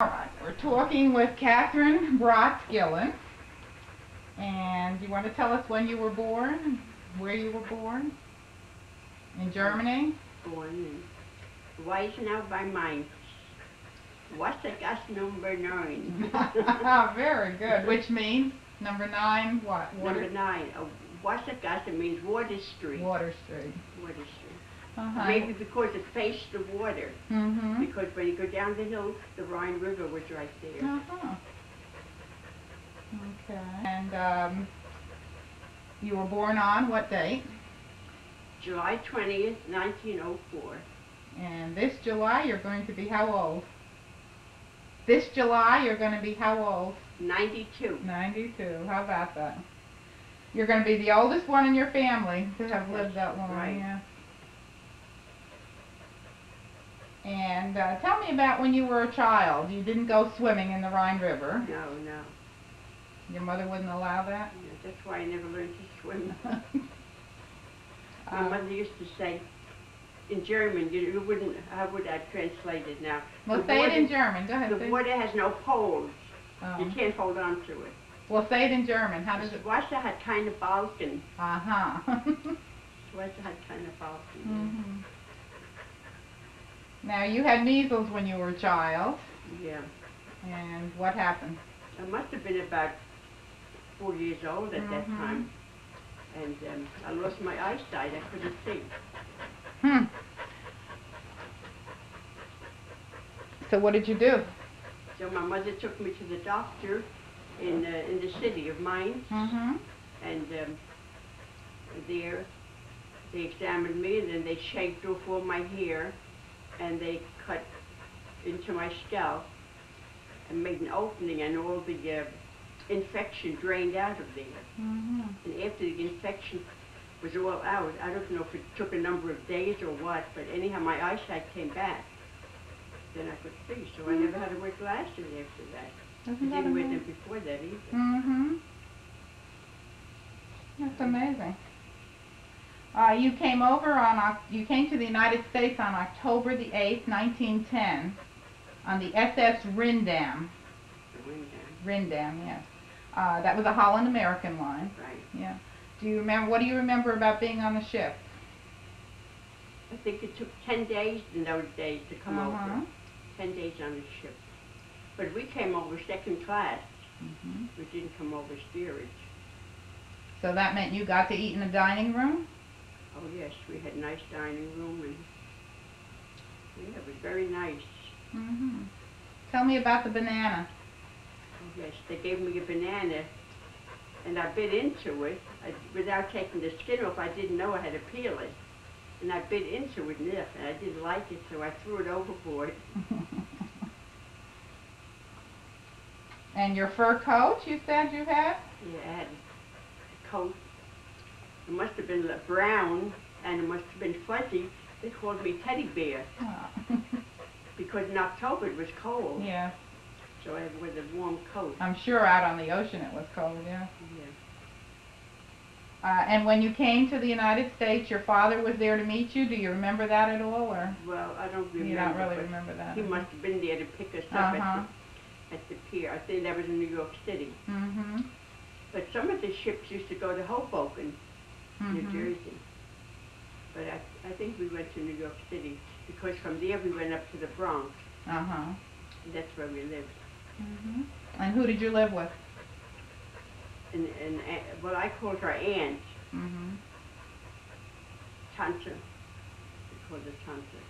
All right, we're talking with Katherin Gillin, and you want to tell us when you were born, where you were born? In Germany? Born in Weissenau bei Mainz. Wassergasse number 9. Very good. Which means number 9, what? Water? Number 9. Wassergasse means Water Street. Water Street. Water Street. Maybe Maybe because it faced the water. Because when you go down the hill, the Rhine River was right there. Okay. And you were born on what date? July 20th, 1904. And this July you're going to be how old? This July you're going to be how old? 92. 92. How about that? You're going to be the oldest one in your family to have lived that long. Right. Yeah. And tell me about when you were a child. You didn't go swimming in the Rhine River. No, no. Your mother wouldn't allow that? Yeah, that's why I never learned to swim. My mother used to say, in German, you wouldn't, how would I translate it now? Well, say it in German. Go ahead. The water has no poles. Oh. You can't hold on to it. Well, say it in German. How does it? Das Wasser hat keine Balken. Uh-huh. Das Wasser hat keine Balken. Now, you had measles when you were a child. Yeah. And what happened? I must have been about 4 years old at that time. And I lost my eyesight. I couldn't see. So what did you do? So my mother took me to the doctor in the city of Mainz. And there they examined me, and then they shaved off all my hair, and they cut into my scalp and made an opening, and all the infection drained out of there. And after the infection was all out, I don't know if it took a number of days or what, but anyhow my eyesight came back. Then I could see, so I never had to wear glasses after that. I didn't wear them before that either. That's amazing. You came you came to the United States on October the 8th, 1910, on the SS Rindam. Rindam, yes. That was a Holland American line. Right. Yeah. Do you remember? What do you remember about being on the ship? I think it took 10 days in those days to come over. 10 days on the ship. But we came over second class. We didn't come over steerage. So that meant you got to eat in the dining room? Oh yes, we had a nice dining room, and yeah, it was very nice. Tell me about the banana. Oh yes, they gave me a banana, and I bit into it. Without taking the skin off, I didn't know I had to peel it. And I bit into it, and I didn't like it, so I threw it overboard. And your fur coat, you said you had? Yeah, I had a coat. It must have been brown, and it must have been fuzzy. They called me Teddy Bear. Because in October it was cold. Yeah. So I wore the warm coat. I'm sure out on the ocean it was cold, yeah. Yeah. And when you came to the United States, your father was there to meet you. Do you remember that at all, or? Well, I don't remember. You don't really remember that. He must have been there to pick us up at the pier. I think that was in New York City. But some of the ships used to go to Hoboken, New Jersey. But I think we went to New York City because from there we went up to the Bronx. And that's where we lived. And who did you live with? And well, I called her aunt. Tante. We called her Tante.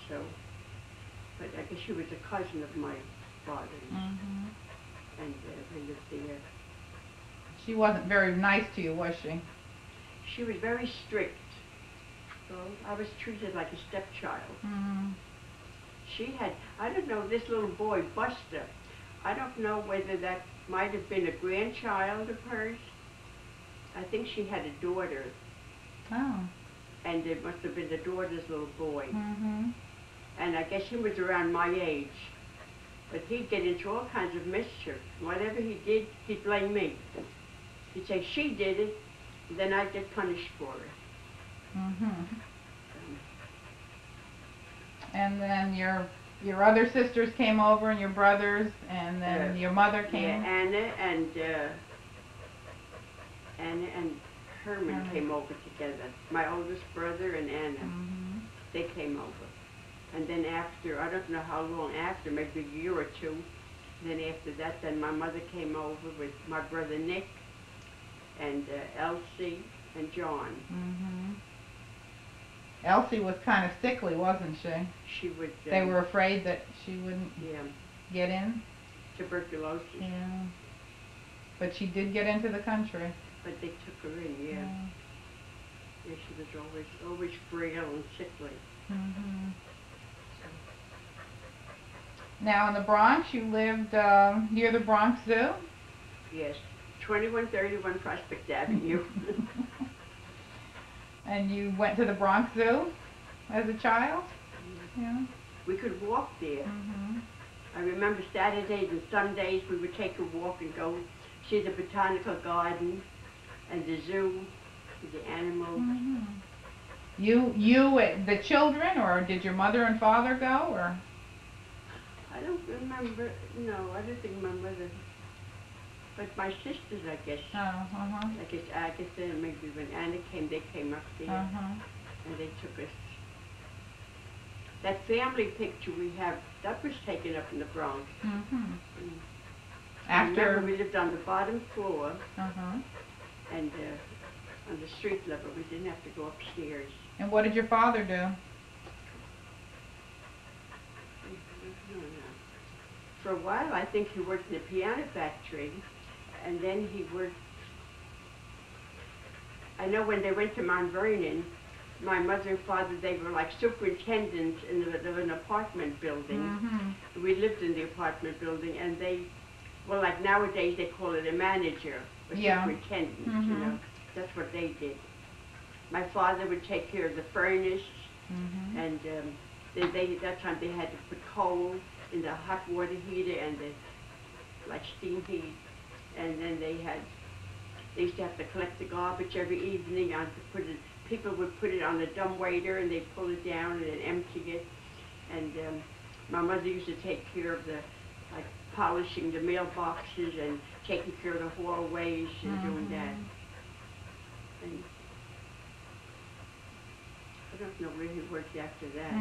So, but I guess she was a cousin of my father's. And we lived there. She wasn't very nice to you, was she? She was very strict. So I was treated like a stepchild. She had, I don't know, this little boy, Buster, I don't know whether that might have been a grandchild of hers. I think she had a daughter. Oh. And it must have been the daughter's little boy. And I guess he was around my age. But he'd get into all kinds of mischief. Whatever he did, he'd blame me. He'd say, she did it, and then I'd get punished for it. And then your your other sisters came over and your brothers, and then your mother came? Yeah, Anna and Herman came over together. My oldest brother and Anna, they came over. And then after, I don't know how long after, maybe a year or two, then after that, then my mother came over with my brother Nick and Elsie and John. Elsie was kind of sickly, wasn't she? She would... they were afraid that she wouldn't get in? Tuberculosis. Yeah. But she did get into the country. But they took her in, yeah. Yeah, she was always frail and sickly. Now in the Bronx, you lived near the Bronx Zoo? Yes, 2131 Prospect Avenue. And you went to the Bronx Zoo as a child? Yeah. We could walk there. I remember Saturdays and Sundays we would take a walk and go see the botanical garden and the zoo, the animals. You, the children, or did your mother and father go, or? I don't remember. No, I don't think my mother. But my sisters, I guess. I guess Agatha and maybe when Anna came, they came up there and they took us. That family picture we have, that was taken up in the Bronx. After I remember we lived on the bottom floor, and on the street level, we didn't have to go upstairs. And what did your father do? For a while, I think he worked in a piano factory, and then he worked. I know when they went to Mount Vernon, my mother and father, they were like superintendents in an apartment building. We lived in the apartment building, and they, well, like nowadays they call it a manager, or superintendent, you know. That's what they did. My father would take care of the furnace, and that time they had to put coal in the hot water heater and the like steam heat, and then they used to have to collect the garbage every evening and people would put it on a dumbwaiter and they'd pull it down and then empty it. And my mother used to take care of the like polishing the mailboxes and taking care of the hallways and doing that. And I don't know where he worked after that.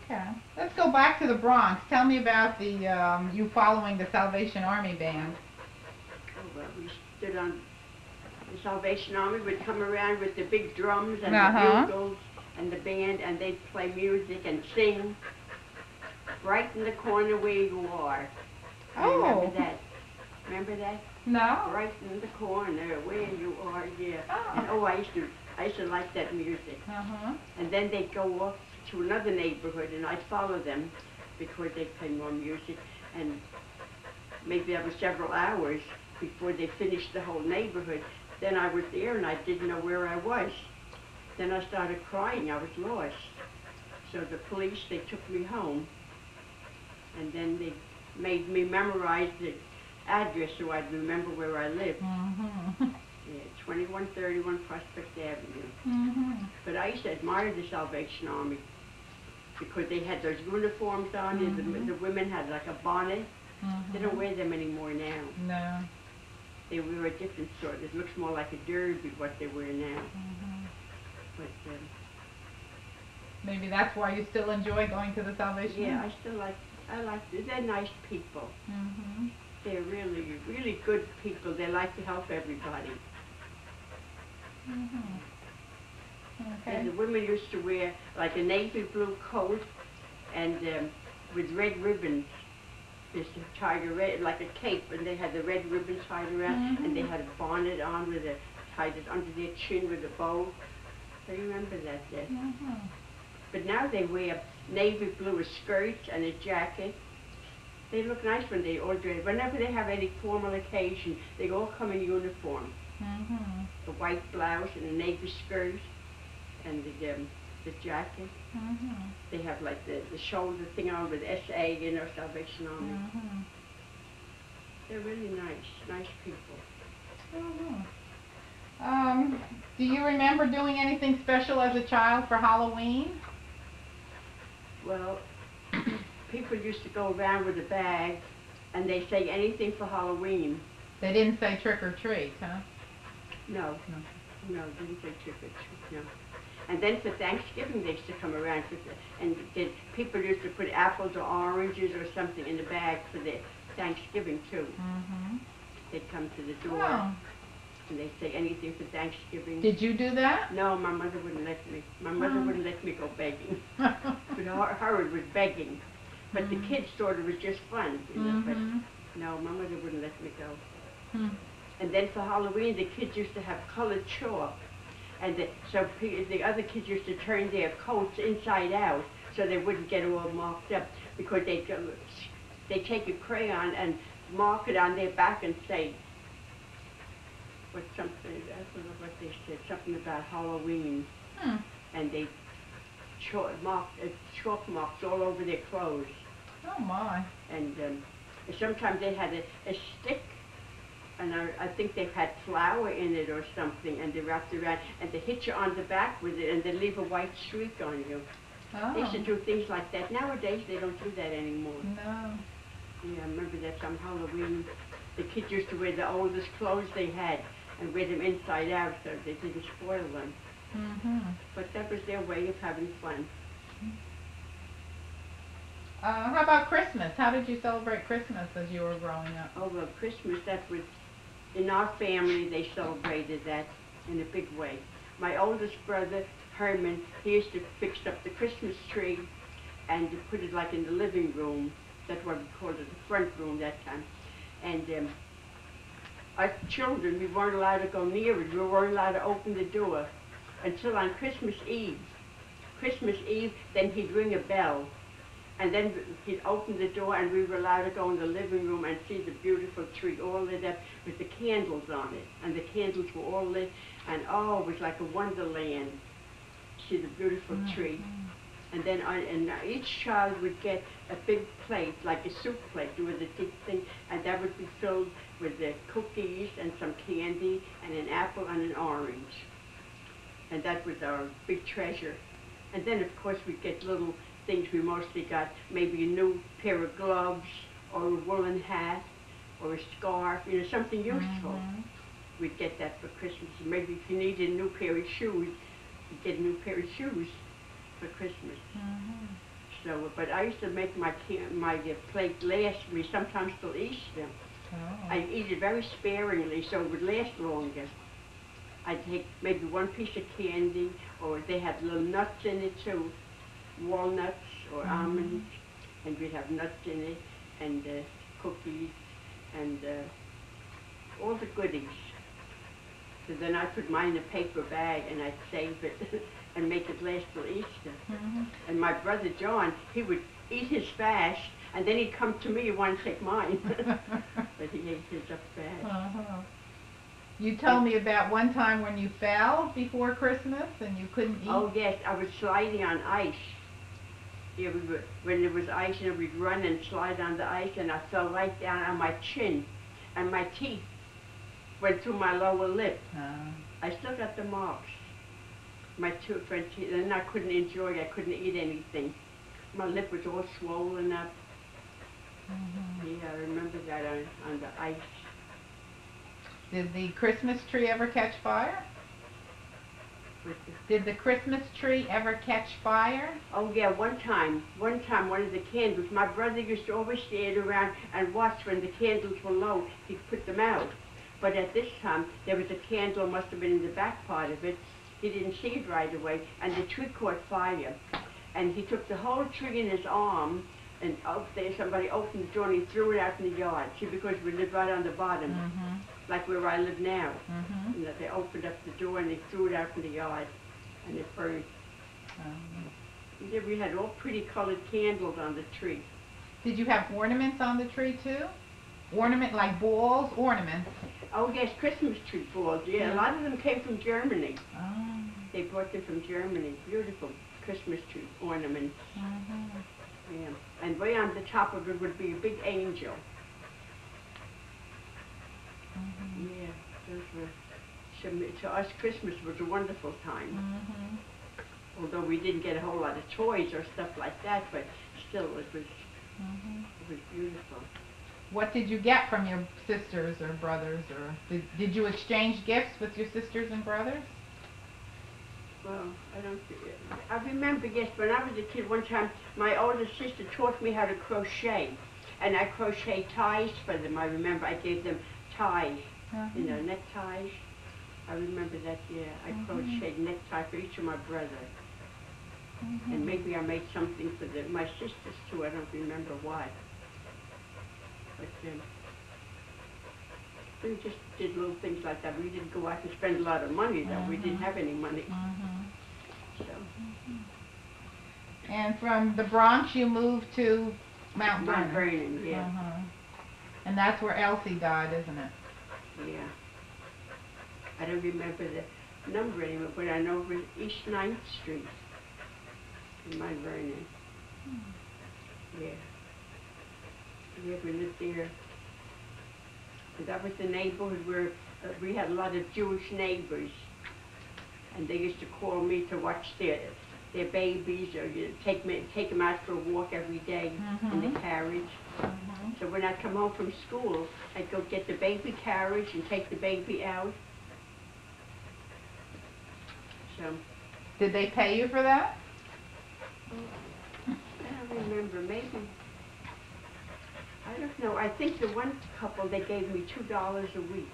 Okay. Let's go back to the Bronx. Tell me about the you following the Salvation Army band. Oh, well, we stood on the Salvation Army would come around with the big drums and the bugles and the band, and they'd play music and sing right in the corner where you are. Remember that? Remember that? No. Right in the corner where you are, And I used to like that music. And then they'd go off to another neighborhood, and I'd follow them because they'd play more music. And maybe that was several hours before they finished the whole neighborhood. Then I was there, and I didn't know where I was. Then I started crying. I was lost. So the police, they took me home, and then they made me memorize the address so I'd remember where I lived. Yeah, 2131 Prospect Avenue. But I used to admire the Salvation Army because they had those uniforms on, and the women had like a bonnet. They don't wear them anymore now. No. They wear a different sort. It looks more like a derby what they wear now. But maybe that's why you still enjoy going to the Salvation Army? Yeah, I like them. They're nice people. They're really, really good people. They like to help everybody. And the women used to wear like a navy blue coat and with red ribbons. They used to tie a red, like a cape, and they had the red ribbon tied around, and they had a bonnet on with tied it under their chin with a bow. I remember that day. But now they wear navy blue skirts and a jacket. They look nice when they all dress. Whenever they have any formal occasion, they all come in uniform. The white blouse and a navy skirt and the jacket. They have like the shoulder thing on with SA, you know, Salvation Army. They're really nice people. Do you remember doing anything special as a child for Halloween? Well, people used to go around with a bag, and they say anything for Halloween. They didn't say trick or treat, huh? No. No, didn't say trick or treat, no. And then for Thanksgiving, they used to come around, and people used to put apples or oranges or something in the bag for the Thanksgiving, too. Mm-hmm. They'd come to the door, Oh. and they'd say anything for Thanksgiving. Did you do that? No, my mother wouldn't let me. My mother wouldn't let me go begging. But her it was begging. But the kids thought it was just fun, you know, but no, my mother wouldn't let me go. And then for Halloween, the kids used to have colored chalk. And so the other kids used to turn their coats inside out so they wouldn't get all marked up, because they take a crayon and mark it on their back and say, I don't know what they said, something about Halloween. And they chalk marks all over their clothes. Oh my. And sometimes they had a stick, and I think they had flour in it or something, and they wrapped it around, and they hit you on the back with it, and they leave a white streak on you. Oh. They used to do things like that. Nowadays, they don't do that anymore. No. Yeah, I remember that on Halloween, the kids used to wear the oldest clothes they had and wear them inside out so they didn't spoil them. But that was their way of having fun. How about Christmas? How did you celebrate Christmas as you were growing up? Oh, well, Christmas, that was, in our family, they celebrated that in a big way. My oldest brother, Herman, he used to fix up the Christmas tree and put it like in the living room. That's what we called it, the front room that time. And our children, we weren't allowed to go near it. We weren't allowed to open the door until on Christmas Eve. Christmas Eve, then he'd ring a bell. And then he'd open the door, and we were allowed to go in the living room and see the beautiful tree all lit up with the candles on it. And the candles were all lit, and oh, it was like a wonderland. See the beautiful tree. And then each child would get a big plate, like a soup plate with a deep thing, and that would be filled with the cookies and some candy and an apple and an orange. And that was our big treasure. And then, of course, we'd get little things. We mostly got maybe a new pair of gloves or a woolen hat or a scarf, you know, something useful. We'd get that for Christmas. Maybe if you needed a new pair of shoes, you'd get a new pair of shoes for Christmas. So, but I used to make my plate last me sometimes till Easter. I eat it very sparingly so it would last longer. I'd take maybe one piece of candy, or they had little nuts in it too, walnuts or almonds, and we'd have nuts in it, and cookies, and all the goodies. So then I put mine in a paper bag and I'd save it and make it last till Easter. And my brother John, he would eat his fast, and then he'd come to me and want to take mine. But he ate his up fast. You told me about one time when you fell before Christmas and you couldn't eat. Oh yes, I was sliding on ice. Yeah, when there was ice, you know, we'd run and slide on the ice, and I fell right down on my chin, and my teeth went through my lower lip. I still got the marks. My two front teeth, and I couldn't enjoy it. I couldn't eat anything. My lip was all swollen up. Yeah, I remember that on the ice. Did the Christmas tree ever catch fire? Did the Christmas tree ever catch fire? Oh yeah, one time one of the candles, my brother used to always stand around and watch when the candles were low, he'd put them out. But at this time, there was a candle, must have been in the back part of it. He didn't see it right away, and the tree caught fire. And he took the whole tree in his arm, and somebody opened the door and he threw it out in the yard. See, because we live right on the bottom, like where I live now. And they opened up the door and they threw it out in the yard, and it burned. We had all pretty colored candles on the tree. Did you have ornaments on the tree too? Ornament, like balls, ornaments? Oh yes, Christmas tree balls, yeah. A lot of them came from Germany. They brought them from Germany. Beautiful Christmas tree ornaments. Yeah. And way on the top of it would be a big angel. Yeah, those were, to us Christmas was a wonderful time. although we didn't get a whole lot of toys or stuff like that, but still it was beautiful. What did you get from your sisters or brothers, or did you exchange gifts with your sisters and brothers? Well, I remember, yes, when I was a kid, one time my older sister taught me how to crochet, and I crocheted ties for them. I remember I gave them ties, you know, neckties. I remember that, yeah. I crocheted a necktie for each of my brothers. And maybe I made something for my sisters too. I don't remember what. But we just did little things like that. We didn't go out and spend a lot of money, though. We didn't have any money. So. And from the Bronx, you moved to Mount Vernon. Mount Vernon, yeah. And that's where Elsie died, isn't it? Yeah. I don't remember the number anymore, but I know it was East 9th Street in Mount Vernon. Yeah. Yeah, we lived there. And that was the neighborhood where we had a lot of Jewish neighbors. And they used to call me to watch their babies, or take them out for a walk every day in the carriage. So when I come home from school, I'd go get the baby carriage and take the baby out. So. Did they pay you for that? I don't remember, maybe. I don't know. I think the one couple, they gave me $2 a week.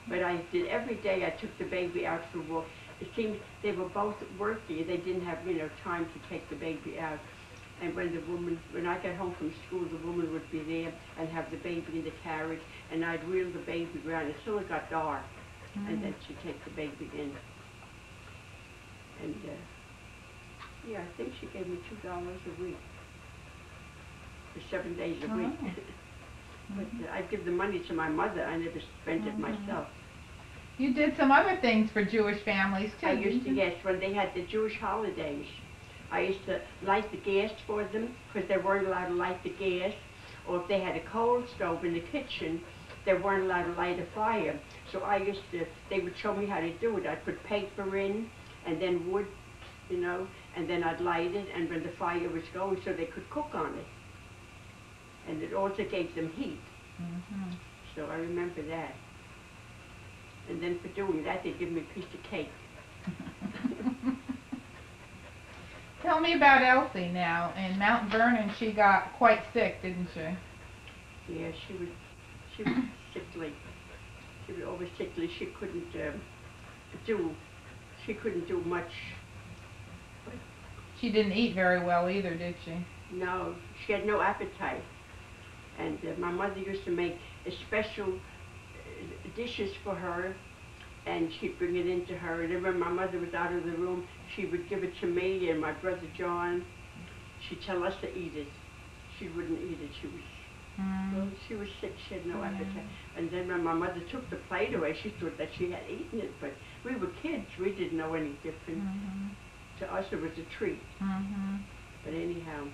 But I did every day. I took the baby out for a walk. It seemed they were both working. They didn't have, time to take the baby out. And when I got home from school, the woman would be there and have the baby in the carriage, and I'd wheel the baby around until it got dark, and then she'd take the baby in. And yeah, I think she gave me $2 a week for 7 days a week. But I'd give the money to my mother. I never spent it myself. You did some other things for Jewish families too. I used to, yes, when they had the Jewish holidays. I used to light the gas for them because they weren't allowed to light the gas. Or if they had a coal stove in the kitchen, they weren't allowed to light a fire. So they would show me how to do it. I'd put paper in and then wood, and then I'd light it, and when the fire was going, so they could cook on it. And it also gave them heat. So I remember that. And then for doing that, they give me a piece of cake. Tell me about Elsie now. In Mount Vernon, she got quite sick, didn't she? Yeah, she was sickly. She was always sickly. She couldn't do much. She didn't eat very well either, did she? No, she had no appetite. And my mother used to make special dishes for her, and she'd bring it into her. And then when my mother was out of the room, she would give it to me and my brother John. She'd tell us to eat it. She wouldn't eat it. She was sick. She had no appetite. And then when my mother took the plate away, she thought that she had eaten it. But we were kids. We didn't know any different. To us, it was a treat. But anyhow.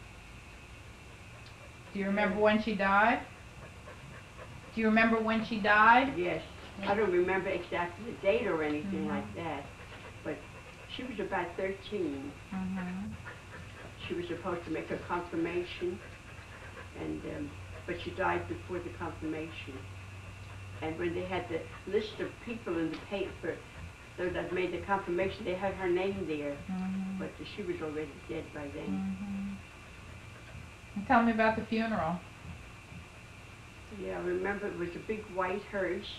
Do you remember when she died? Do you remember when she died? Yes. I don't remember exactly the date or anything like that. But she was about 13. She was supposed to make her confirmation, but she died before the confirmation. And when they had the list of people in the paper that made the confirmation, they had her name there, but she was already dead by then. And tell me about the funeral. Yeah, I remember it was a big white hearse,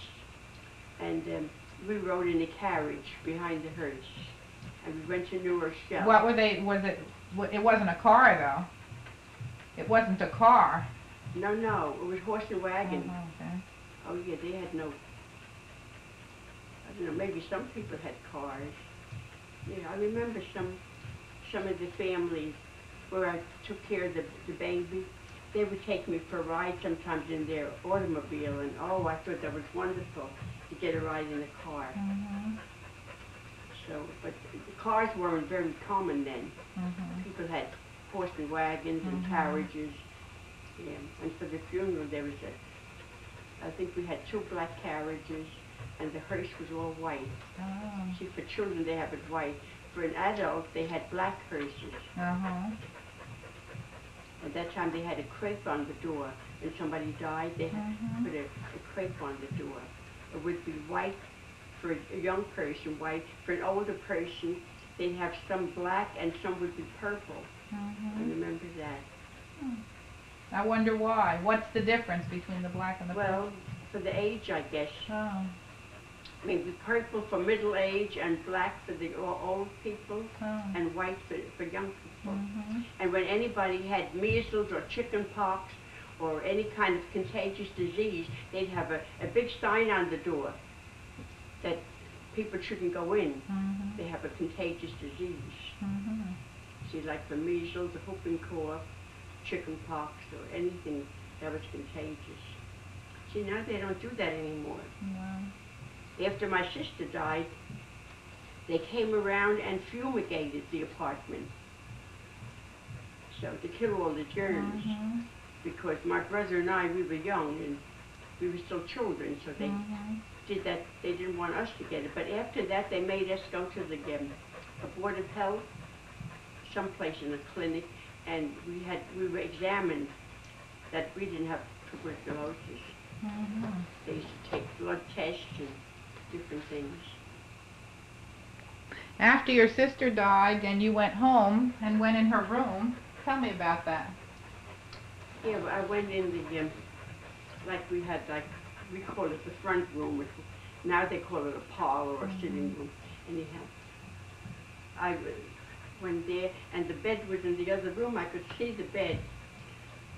and we rode in a carriage behind the hearse, and we went to New Rochelle. What were they? It wasn't a car though. It wasn't a car. No, it was horse and wagon. Okay. Oh yeah, they had no. I don't know. Maybe some people had cars. Yeah, I remember some of the families where I took care of the baby. They would take me for a ride sometimes in their automobile, and I thought that was wonderful to get a ride in a car. So, but the cars weren't very common then. People had horse and wagons and carriages. Yeah. And for the funeral, there was I think we had 2 black carriages, and the hearse was all white. See, for children they have it white, for an adult, they had black hearses. Uh-huh. At that time, they had a crepe on the door. When somebody died, they had put a crepe on the door. It would be white for a young person, white. For an older person, they'd have some black and some would be purple. I remember that. I wonder why. What's the difference between the black and the purple? Well, for the age, I guess. Oh. Maybe purple for middle age and black for the old people and white for young people. And when anybody had measles or chicken pox or any kind of contagious disease, they'd have a big sign on the door that people shouldn't go in. They have a contagious disease. See, like for measles, the whooping cough, chicken pox, or anything that was contagious. See, now they don't do that anymore. Wow. After my sister died, they came around and fumigated the apartment. So to kill all the germs. Because my brother and I, we were young and we were still children, so they did that. They didn't want us to get it. But after that, they made us go to the Board of Health, someplace in a clinic, and we were examined that we didn't have tuberculosis. They used to take blood tests and different things. After your sister died and you went home and went in her room, tell me about that. Yeah, I went in the, like we had, like, we call it the front room, which now they call it a parlor or sitting room. Anyhow, I went there, and the bed was in the other room. I could see the bed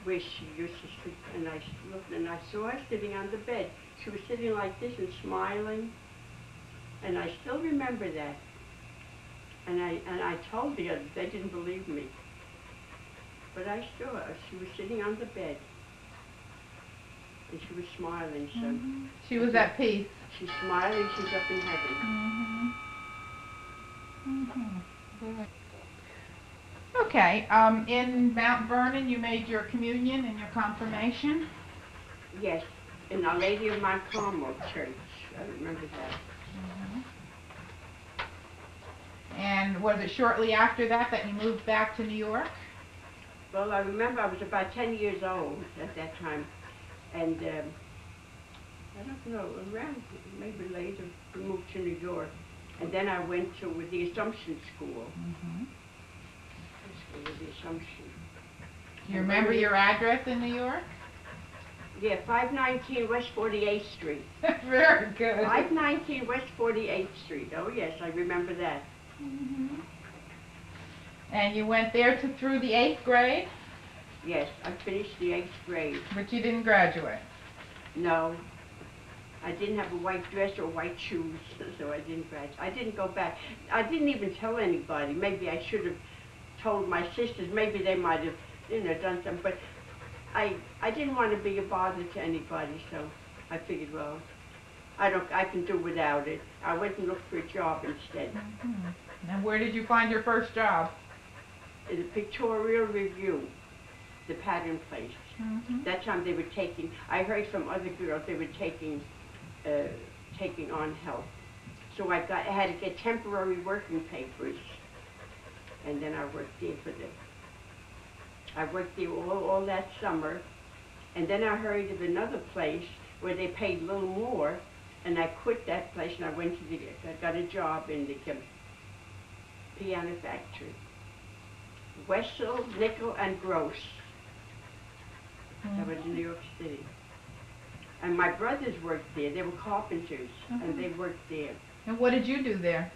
where she used to sleep, and I looked, and I saw her sitting on the bed. She was sitting like this and smiling, and I still remember that. And I told the others, they didn't believe me. But I saw her. She was sitting on the bed, and she was smiling. So she was at peace. She's smiling. She's up in heaven. Okay. In Mount Vernon, you made your communion and your confirmation. Yes, in Our Lady of Mount Carmel Church. I remember that. And was it shortly after that that you moved back to New York? Well, I remember I was about 10 years old at that time, and I don't know, around maybe later we moved to New York, and then I went to the Assumption School. The Assumption. Do you remember your address in New York? Yeah, 519 West 48th Street. Very good. 519 West 48th Street. Oh yes, I remember that. And you went there through the 8th grade? Yes, I finished the 8th grade. But you didn't graduate? No. I didn't have a white dress or white shoes, so I didn't graduate. I didn't go back. I didn't even tell anybody. Maybe I should have told my sisters. Maybe they might have, done something. But I didn't want to be a bother to anybody, so I figured, well, I can do without it. I went and looked for a job instead. And where did you find your first job? In the Pictorial Review, the pattern place. That time they were taking, I heard from other girls, they were taking on help. So I had to get temporary working papers, and then I worked there I worked there all that summer, and then I heard of another place where they paid a little more, and I quit that place and I went to I got a job in the piano factory. Wessel, Nickel, and Gross. That was in New York City. And my brothers worked there. They were carpenters, and they worked there. And what did you do there?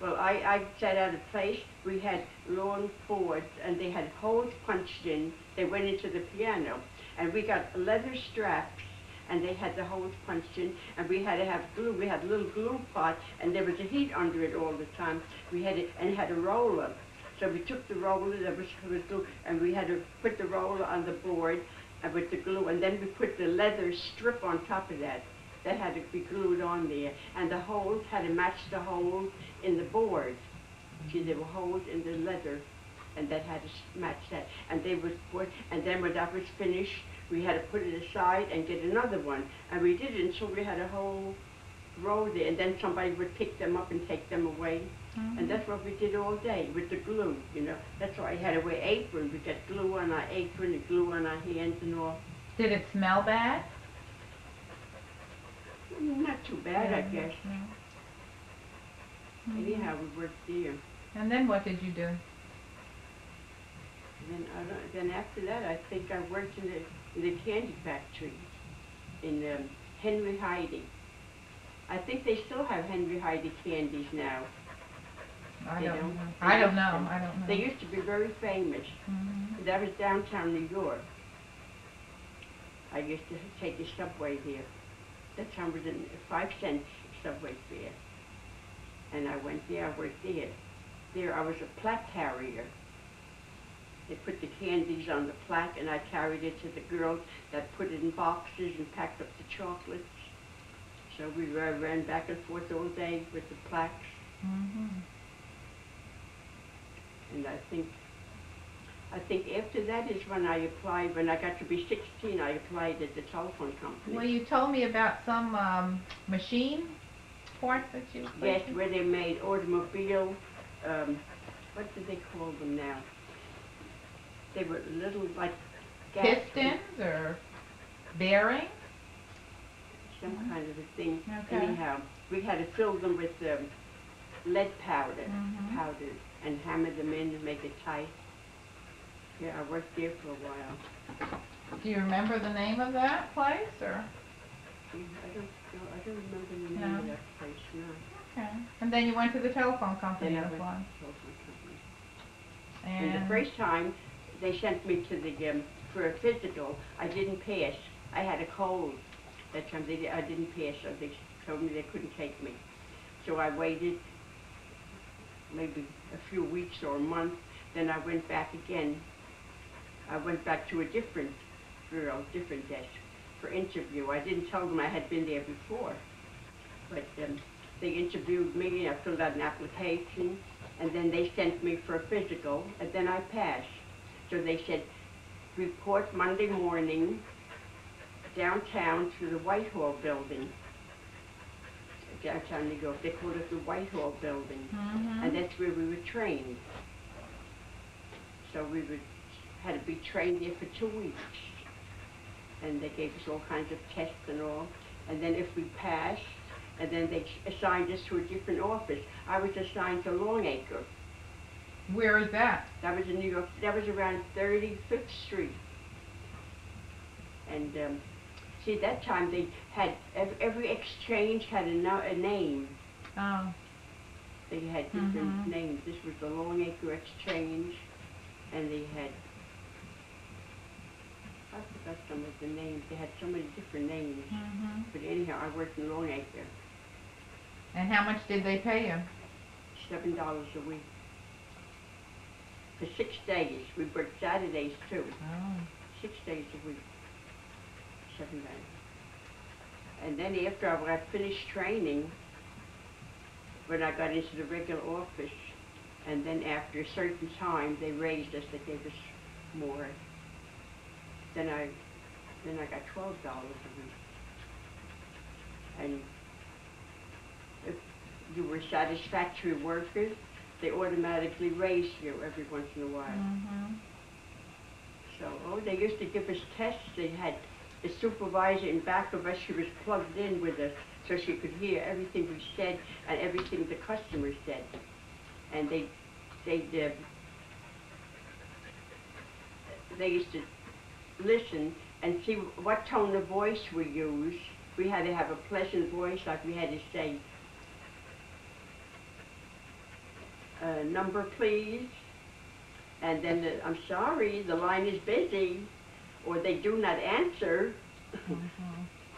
Well, I sat at a place. We had long boards, and they had holes punched in. They went into the piano, and we got leather straps, and they had the holes punched in, and we had to have glue. We had a little glue pot, and there was a heat under it all the time. We had it, and it had a roller. So we took the roller, that was glue, and we had to put the roller on the board with the glue, and then we put the leather strip on top of that. That had to be glued on there, and the holes had to match the holes in the board. See, there were holes in the leather, and that had to match that. And they was put, and then when that was finished, we had to put it aside and get another one. And we did it until we had a whole row there, and then somebody would pick them up and take them away. And that's what we did all day with the glue, you know. That's why I had to wear apron. We got glue on our apron and glue on our hands and all. Did it smell bad? Not too bad, I guess. No. Anyhow, we worked there. And then what did you do? Then after that, I think I worked in the candy factory in Henry Heidi. I think they still have Henry Heidi candies now. I don't know. They used to be very famous. That was downtown New York. I used to take the subway there. That time was a 5-cent subway fare. And I went there, I worked there. There I was a plaque carrier. They put the candies on the plaque and I carried it to the girls that put it in boxes and packed up the chocolates. So we ran back and forth all day with the plaques. And I think after that is when I applied. When I got to be 16, I applied at the telephone company. Well, you told me about some machine parts that you... Yes, where they made automobile, what do they call them now? They were little, like... Pistons or bearings? Some kind of a thing. Okay. Anyhow, we had to fill them with lead powder, and hammer them in and make it tight. Yeah, I worked there for a while. Do you remember the name of that place, or? I don't remember the name of that place, no. Okay. And then you went to the telephone company. Then I went to the telephone company. And the first time they sent me to the for a physical, I didn't pass. I had a cold. That time I didn't pass, so they told me they couldn't take me. So I waited maybe a few weeks or a month. Then I went back again. I went back to a different desk for interview. I didn't tell them I had been there before, but they interviewed me. I filled out an application, and then they sent me for a physical, and then I passed. So they said, report Monday morning downtown to the Whitehall building. Downtown New York, they called it the Whitehall building, and that's where we were trained. So we had to be trained there for 2 weeks, and they gave us all kinds of tests and all. And then if we passed, and then they assigned us to a different office. I was assigned to Longacre. Where is that? That was in New York. That was around 35th Street. And see, that time they had, every exchange had a name. Oh. They had different names. This was the Longacre Exchange, and they had, I forgot some of the names. They had so many different names. But anyhow, I worked in Longacre. And how much did they pay you? $7 a week. For 6 days. We worked Saturdays too. Oh. 6 days a week. 7 days. And then after I got finished training, when I got into the regular office, and then after a certain time they raised us, they gave us more. Then I got $12 a week. And if you were satisfactory workers, they automatically raised you every once in a while. So, they used to give us tests. They had the supervisor in back of us. She was plugged in with us so she could hear everything we said and everything the customer said. And they used to listen and see what tone of voice we use. We had to have a pleasant voice, like we had to say, number please, and then I'm sorry, the line is busy, or they do not answer.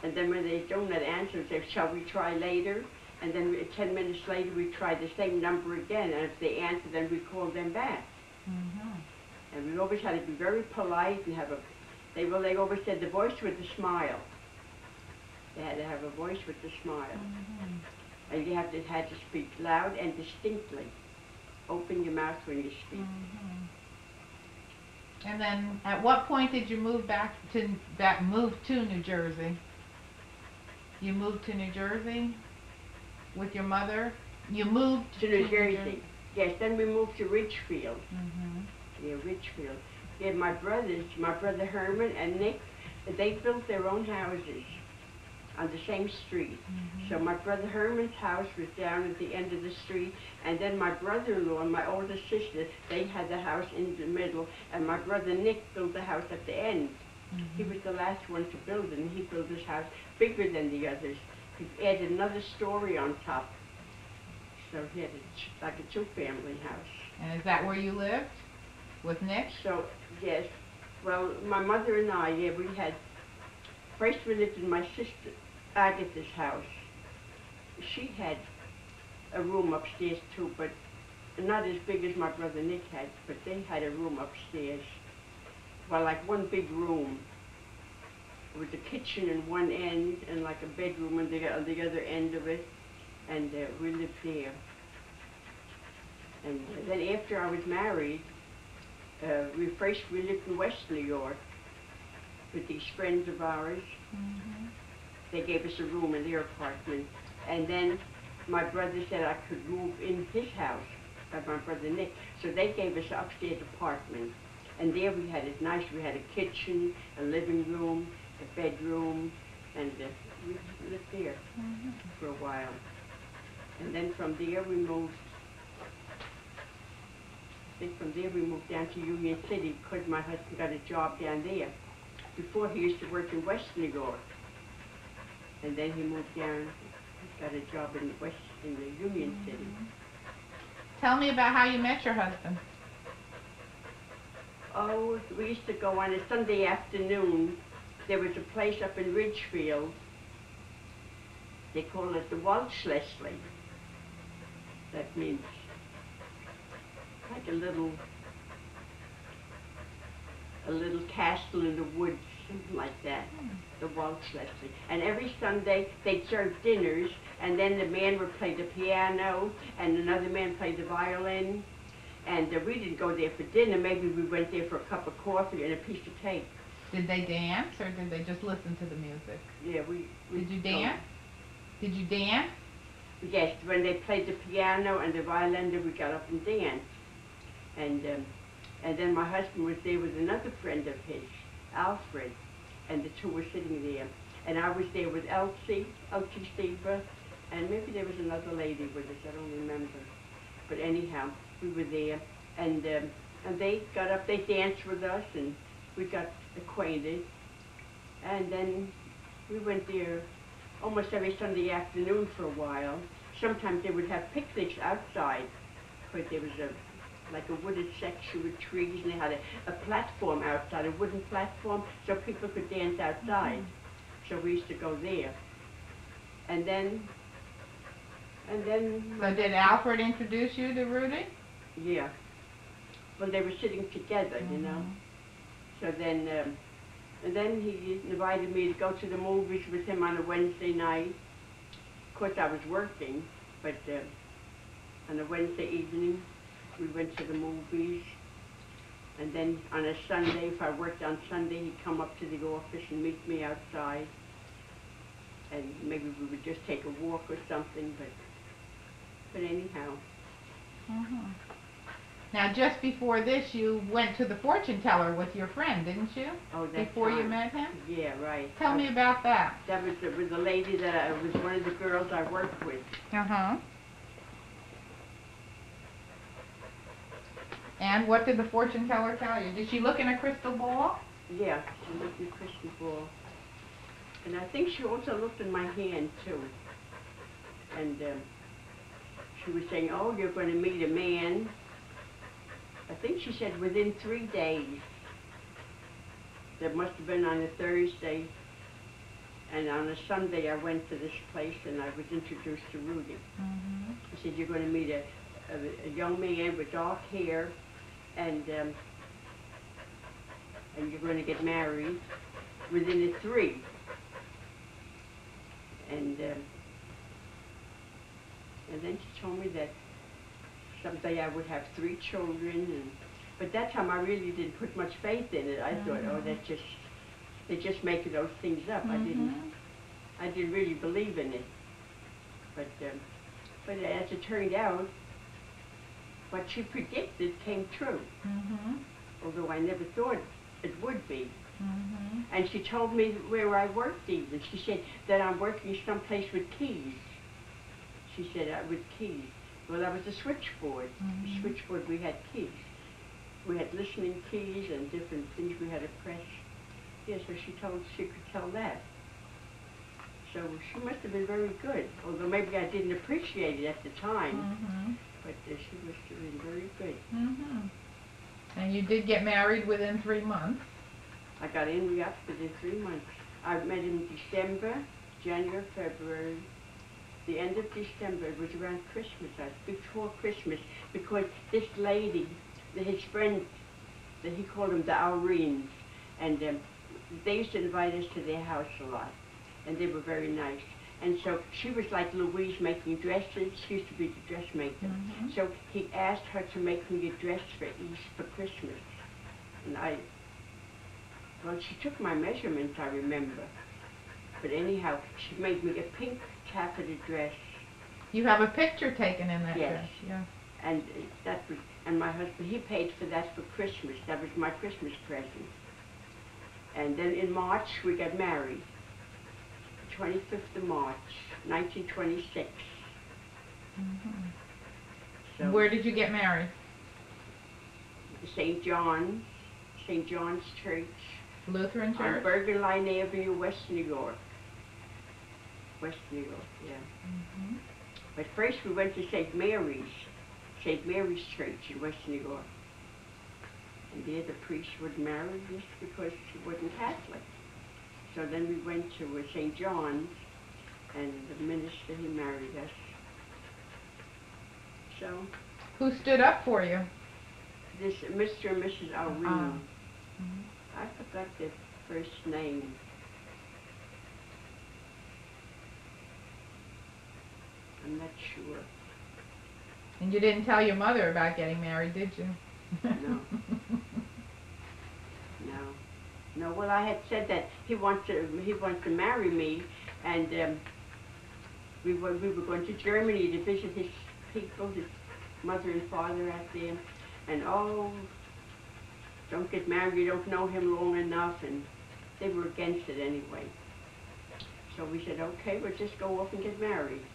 And then when they do not answer, they say, shall we try later? And then 10 minutes later we try the same number again, and if they answer, then we call them back. And we always had to be very polite and have they always said the voice with the smile. They had to have a voice with the smile. And you had to speak loud and distinctly. Open your mouth when you speak. And then, at what point did you move to New Jersey? You moved to New Jersey with your mother? You moved to New Jersey. Yes, then we moved to Ridgefield. Mm-hmm. Yeah, Ridgefield. Yeah, my brother Herman and Nick, they built their own houses on the same street. Mm-hmm. So my brother Herman's house was down at the end of the street, and then my brother-in-law and my older sister, they had the house in the middle, and my brother Nick built the house at the end. Mm-hmm. He was the last one to build it, and he built his house bigger than the others. He added another story on top. So he had like a two-family house. And is that where you lived? With Nick? So, yes. Well, my mother and I, yeah, first we lived in my sister Agatha's house. She had a room upstairs too, but not as big as my brother Nick had, but they had a room upstairs. Well, like one big room with a kitchen in one end and like a bedroom on the other end of it, and we lived there. And then after I was married, we lived in West New York with these friends of ours. Mm-hmm. They gave us a room in their apartment. And then my brother said I could move in his house by my brother Nick. So they gave us an upstairs apartment. And there we had it nice. We had a kitchen, a living room, a bedroom, and we lived there for a while. And then from there we moved. I think from there we moved down to Union City because my husband got a job down there. Before he used to work in West New York. And then he moved down, got a job in the Union City. Tell me about how you met your husband. Oh, we used to go on a Sunday afternoon. There was a place up in Ridgefield. They call it the Waltz Leslie. That means like a little castle in the woods, something like that. The Waltz Leslie. And every Sunday they'd serve dinners, and then the man would play the piano, and another man played the violin. And we didn't go there for dinner. Maybe we went there for a cup of coffee and a piece of cake. Did they dance, or did they just listen to the music? Yeah, we Did you dance? Did you dance? Yes, when they played the piano and the violin, then we got up and danced. And then my husband was there with another friend of his, Alfred, and the two were sitting there. And I was there with Elsie Stieber, and maybe there was another lady with us, I don't remember. But anyhow, we were there, and they got up, they danced with us, and we got acquainted. And then we went there almost every Sunday afternoon for a while. Sometimes they would have picnics outside, because there was like a wooded section with trees, and they had a platform outside, a wooden platform, so people could dance outside. So we used to go there. And then... So did Alfred introduce you to Rudy? Yeah. Well, they were sitting together, you know. So then, and then he invited me to go to the movies with him on a Wednesday night. Of course, I was working, but on a Wednesday evening, we went to the movies. And then on a Sunday, if I worked on Sunday, he'd come up to the office and meet me outside. And maybe we would just take a walk or something, but anyhow. Now, just before this, you went to the fortune teller with your friend, didn't you? Oh, that's before you met him? Yeah, right. Tell me about that. That was the lady that was one of the girls I worked with. And what did the fortune teller tell you? Did she look in a crystal ball? Yeah, she looked in a crystal ball. And I think she also looked in my hand, too. And she was saying, oh, you're going to meet a man. I think she said within 3 days. That must have been on a Thursday. And on a Sunday, I went to this place, and I was introduced to Rudy. She said, you're going to meet a young man with dark hair, and you're going to get married within a 3. And then she told me that someday I would have 3 children, but that time I really didn't put much faith in it. I thought, oh, they're just making those things up. I didn't really believe in it. But But as it turned out, what she predicted came true. Although I never thought it would be. And she told me where I worked even. She said that I'm working someplace with keys. She said with keys. Well, I was a switchboard. The switchboard, we had keys. We had listening keys and different things we had to press. Yeah, so she could tell that. So she must have been very good, although maybe I didn't appreciate it at the time. But she must have been very good. And you did get married within 3 months. I got in within 3 months. I met him December, January, February. The end of December, it was around Christmas, before Christmas, because this lady, his friend, he called them the Aureens, and they used to invite us to their house a lot, and they were very nice. And so she was like Louise making dresses. She used to be the dressmaker. So he asked her to make me a dress for Christmas. And well, she took my measurements, I remember. But anyhow, she made me a pink taffeta dress. You have a picture taken in that dress? Yes. And and my husband, he paid for that for Christmas. That was my Christmas present. And then in March, we got married. 25th of March, 1926. So where did you get married? St. John's Church. Lutheran Church? On Bergen Line Avenue, West New York. West New York, yeah. But first we went to St. Mary's Church in West New York. And there the priest would marry us because he wasn't Catholic. So then we went to St. John's, and the minister, he married us. So. Who stood up for you? This Mr. and Mrs. Aureen. I forgot their first name. I'm not sure. And you didn't tell your mother about getting married, did you? No. No, well, I had said that he wants to marry me, and we were going to Germany to visit his people, his mother and father out there, and don't get married, you don't know him long enough, and they were against it anyway. So we said, okay, we'll just go off and get married.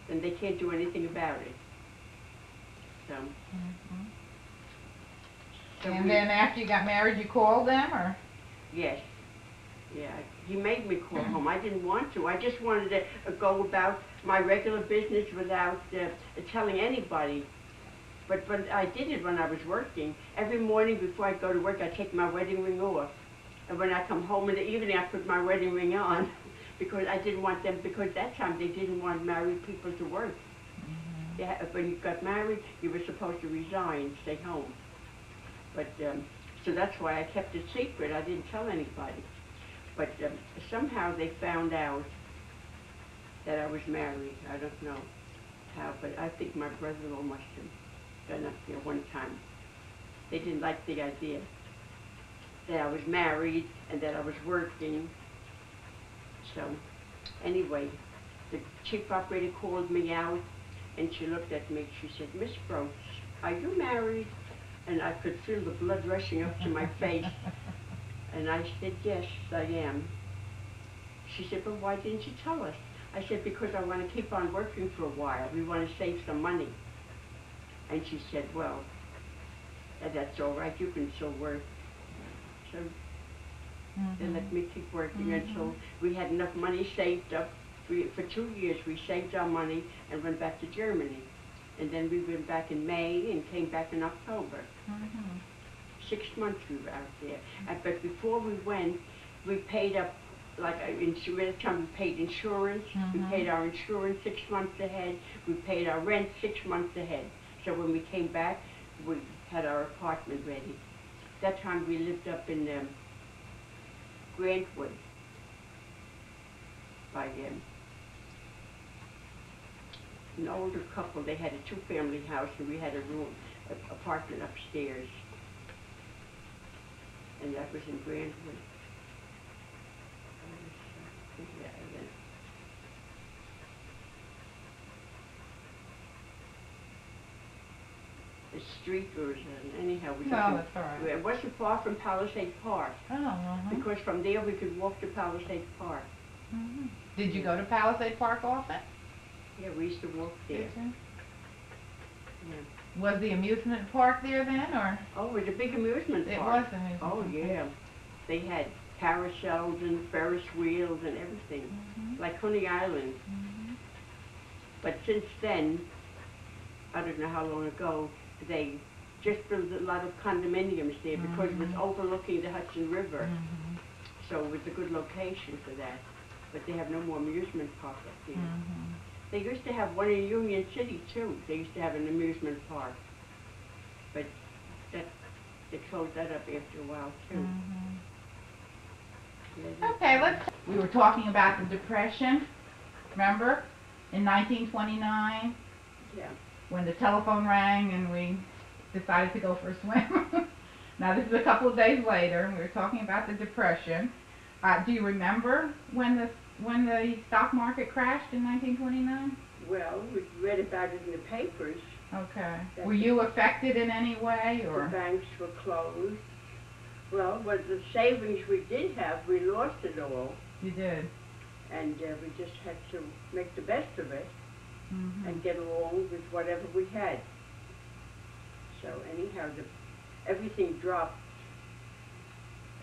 Then they can't do anything about it. So. And then after you got married, you called them, or? Yes. Yeah, he made me call home. I didn't want to. I just wanted to go about my regular business without telling anybody. But I did it when I was working. Every morning before I go to work, I take my wedding ring off. And when I come home in the evening, I put my wedding ring on. Because I didn't want them, because that time they didn't want married people to work. Yeah, when you got married, you were supposed to resign, stay home. But, so that's why I kept it secret. I didn't tell anybody. But somehow they found out that I was married. I don't know how, but I think my brother-in-law must have done up there one time. They didn't like the idea that I was married and that I was working. So, anyway, the chief operator called me out, and she looked at me. She said, "Miss Brooks, are you married?" And I could feel the blood rushing up to my face. And I said, "Yes, I am." She said, "But why didn't you tell us?" I said, "Because I want to keep on working for a while. We want to save some money." And she said, "Well, that's all right. You can still work." So they let me keep working until we had enough money saved up. For 2 years, we saved our money and went back to Germany. And then we went back in May and came back in October. 6 months we were out there. But before we went, we paid up, like, at the time we paid insurance. We paid our insurance 6 months ahead. We paid our rent 6 months ahead. So when we came back, we had our apartment ready. That time we lived up in Grantwood by an older couple. They had a two-family house, and we had a room, an apartment upstairs. And that was in Grantwood. a street or anyhow. No, that's all right. It wasn't far from Palisade Park. Oh, Because from there we could walk to Palisade Park. Did you go to Palisade Park often? Yeah, we used to walk there. Did you? Yeah. Was the amusement park there then, or? Oh, it was a big amusement It park. was an amusement Oh, park. yeah. They had carousels and Ferris wheels and everything, like Coney Island. But since then, I don't know how long ago, they just built a lot of condominiums there because it was overlooking the Hudson River. So it was a good location for that. But they have no more amusement park up there. They used to have one in Union City too. They used to have an amusement park. But they closed that up after a while too. Okay, we were talking about the Depression, remember? In 1929? Yeah. When the telephone rang and we decided to go for a swim. Now this is a couple of days later, and we were talking about the Depression. Do you remember when the stock market crashed in 1929? Well, we read about it in the papers. Okay. Were you affected in any way, or? The banks were closed. Well, the savings we did have, we lost it all. You did. And we just had to make the best of it and get along with whatever we had. So anyhow, everything dropped.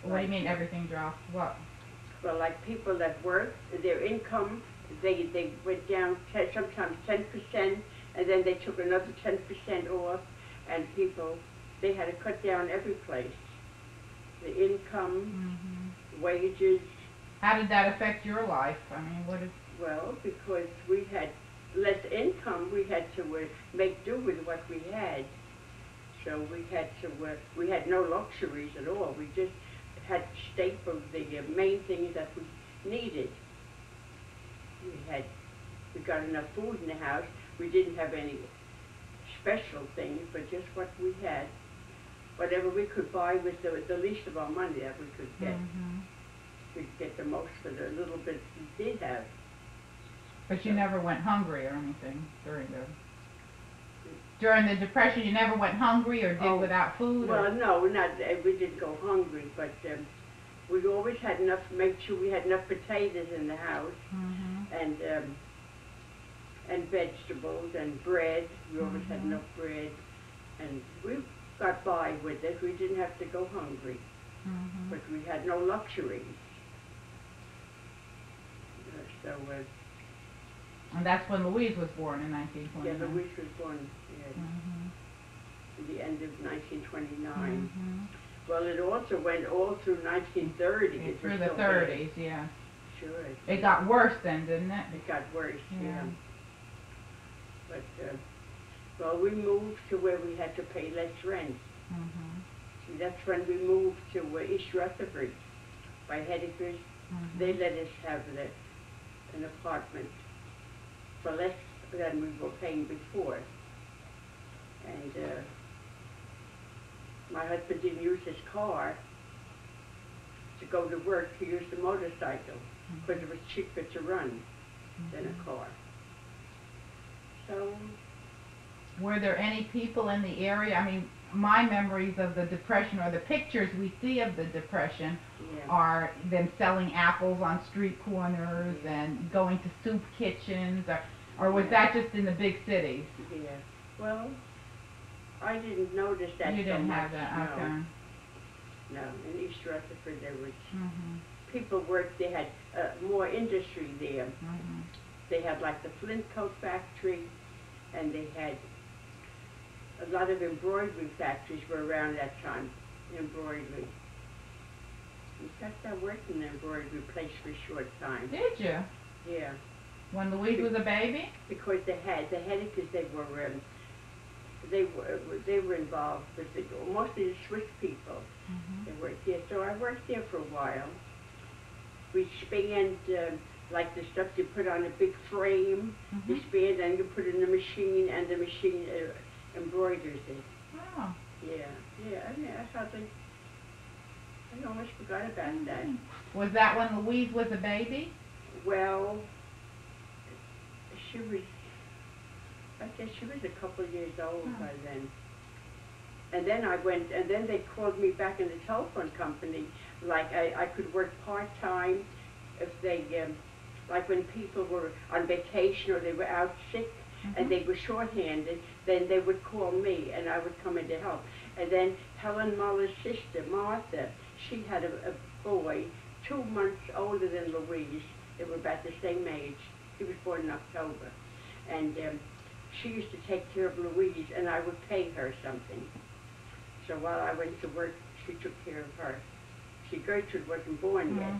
What do you mean everything dropped? What? Well, like people that work, their income, they went down sometimes 10%, and then they took another 10% off, and people, they had to cut down every place. The income, wages. How did that affect your life? I mean, what is... Well, because we had less income, we had to make do with what we had. So we had no luxuries at all. We just had staples, the main things that we needed. We got enough food in the house. We didn't have any special things, but just what we had. Whatever we could buy with the least of our money that we could get. We'd get the most for the little bit we did have. But you never went hungry or anything during the Depression. You never went hungry or did without food? Well, no, we didn't go hungry, but we always had enough. Make sure we had enough potatoes in the house, and vegetables and bread. We always had enough bread, and we got by with it. We didn't have to go hungry, but we had no luxuries. And that's when Louise was born in 1929. Yeah, Louise was born at the end of 1929. Well, it also went all through 1930. Through the 30s, yeah. Sure. It got worse then, didn't it? It got worse, yeah. But, well, we moved to where we had to pay less rent. See, that's when we moved to East Rutherford by Heidegger's. They let us have an apartment for less than we were paying before. And my husband didn't use his car to go to work. He used a motorcycle because it was cheaper to run than a car. So, were there any people in the area? I mean, my memories of the Depression, or the pictures we see of the Depression, are them selling apples on street corners and going to soup kitchens, or was that just in the big cities? Yeah. Well, I didn't notice that. You didn't so have much, that, no. okay. No, in East Rutherford there was people worked. They had more industry there. They had like the flint coat factory, and they had a lot of embroidery factories were around that time. Embroidery. In fact, I worked in an embroidery place for a short time. Did you? Yeah. When Louise was a baby? Because the Heidegger's, they were involved with mostly the Swiss people. They worked there, so I worked there for a while. We spanned like the stuff you put on a big frame. You spanned, and you put it in the machine, and the machine embroiders it. Oh. Yeah. I mean, I almost forgot about that. Was that when Louise was a baby? Well, I guess she was a couple of years old by then. And then I went, and then they called me back in the telephone company, like I could work part-time if they, like when people were on vacation or they were out sick and they were shorthanded, then they would call me and I would come in to help. And then Helen Muller's sister, Martha, she had a boy 2 months older than Louise. They were about the same age. He was born in October. And she used to take care of Louise, and I would pay her something. So while I went to work, she took care of her. See, Gertrude wasn't born yet.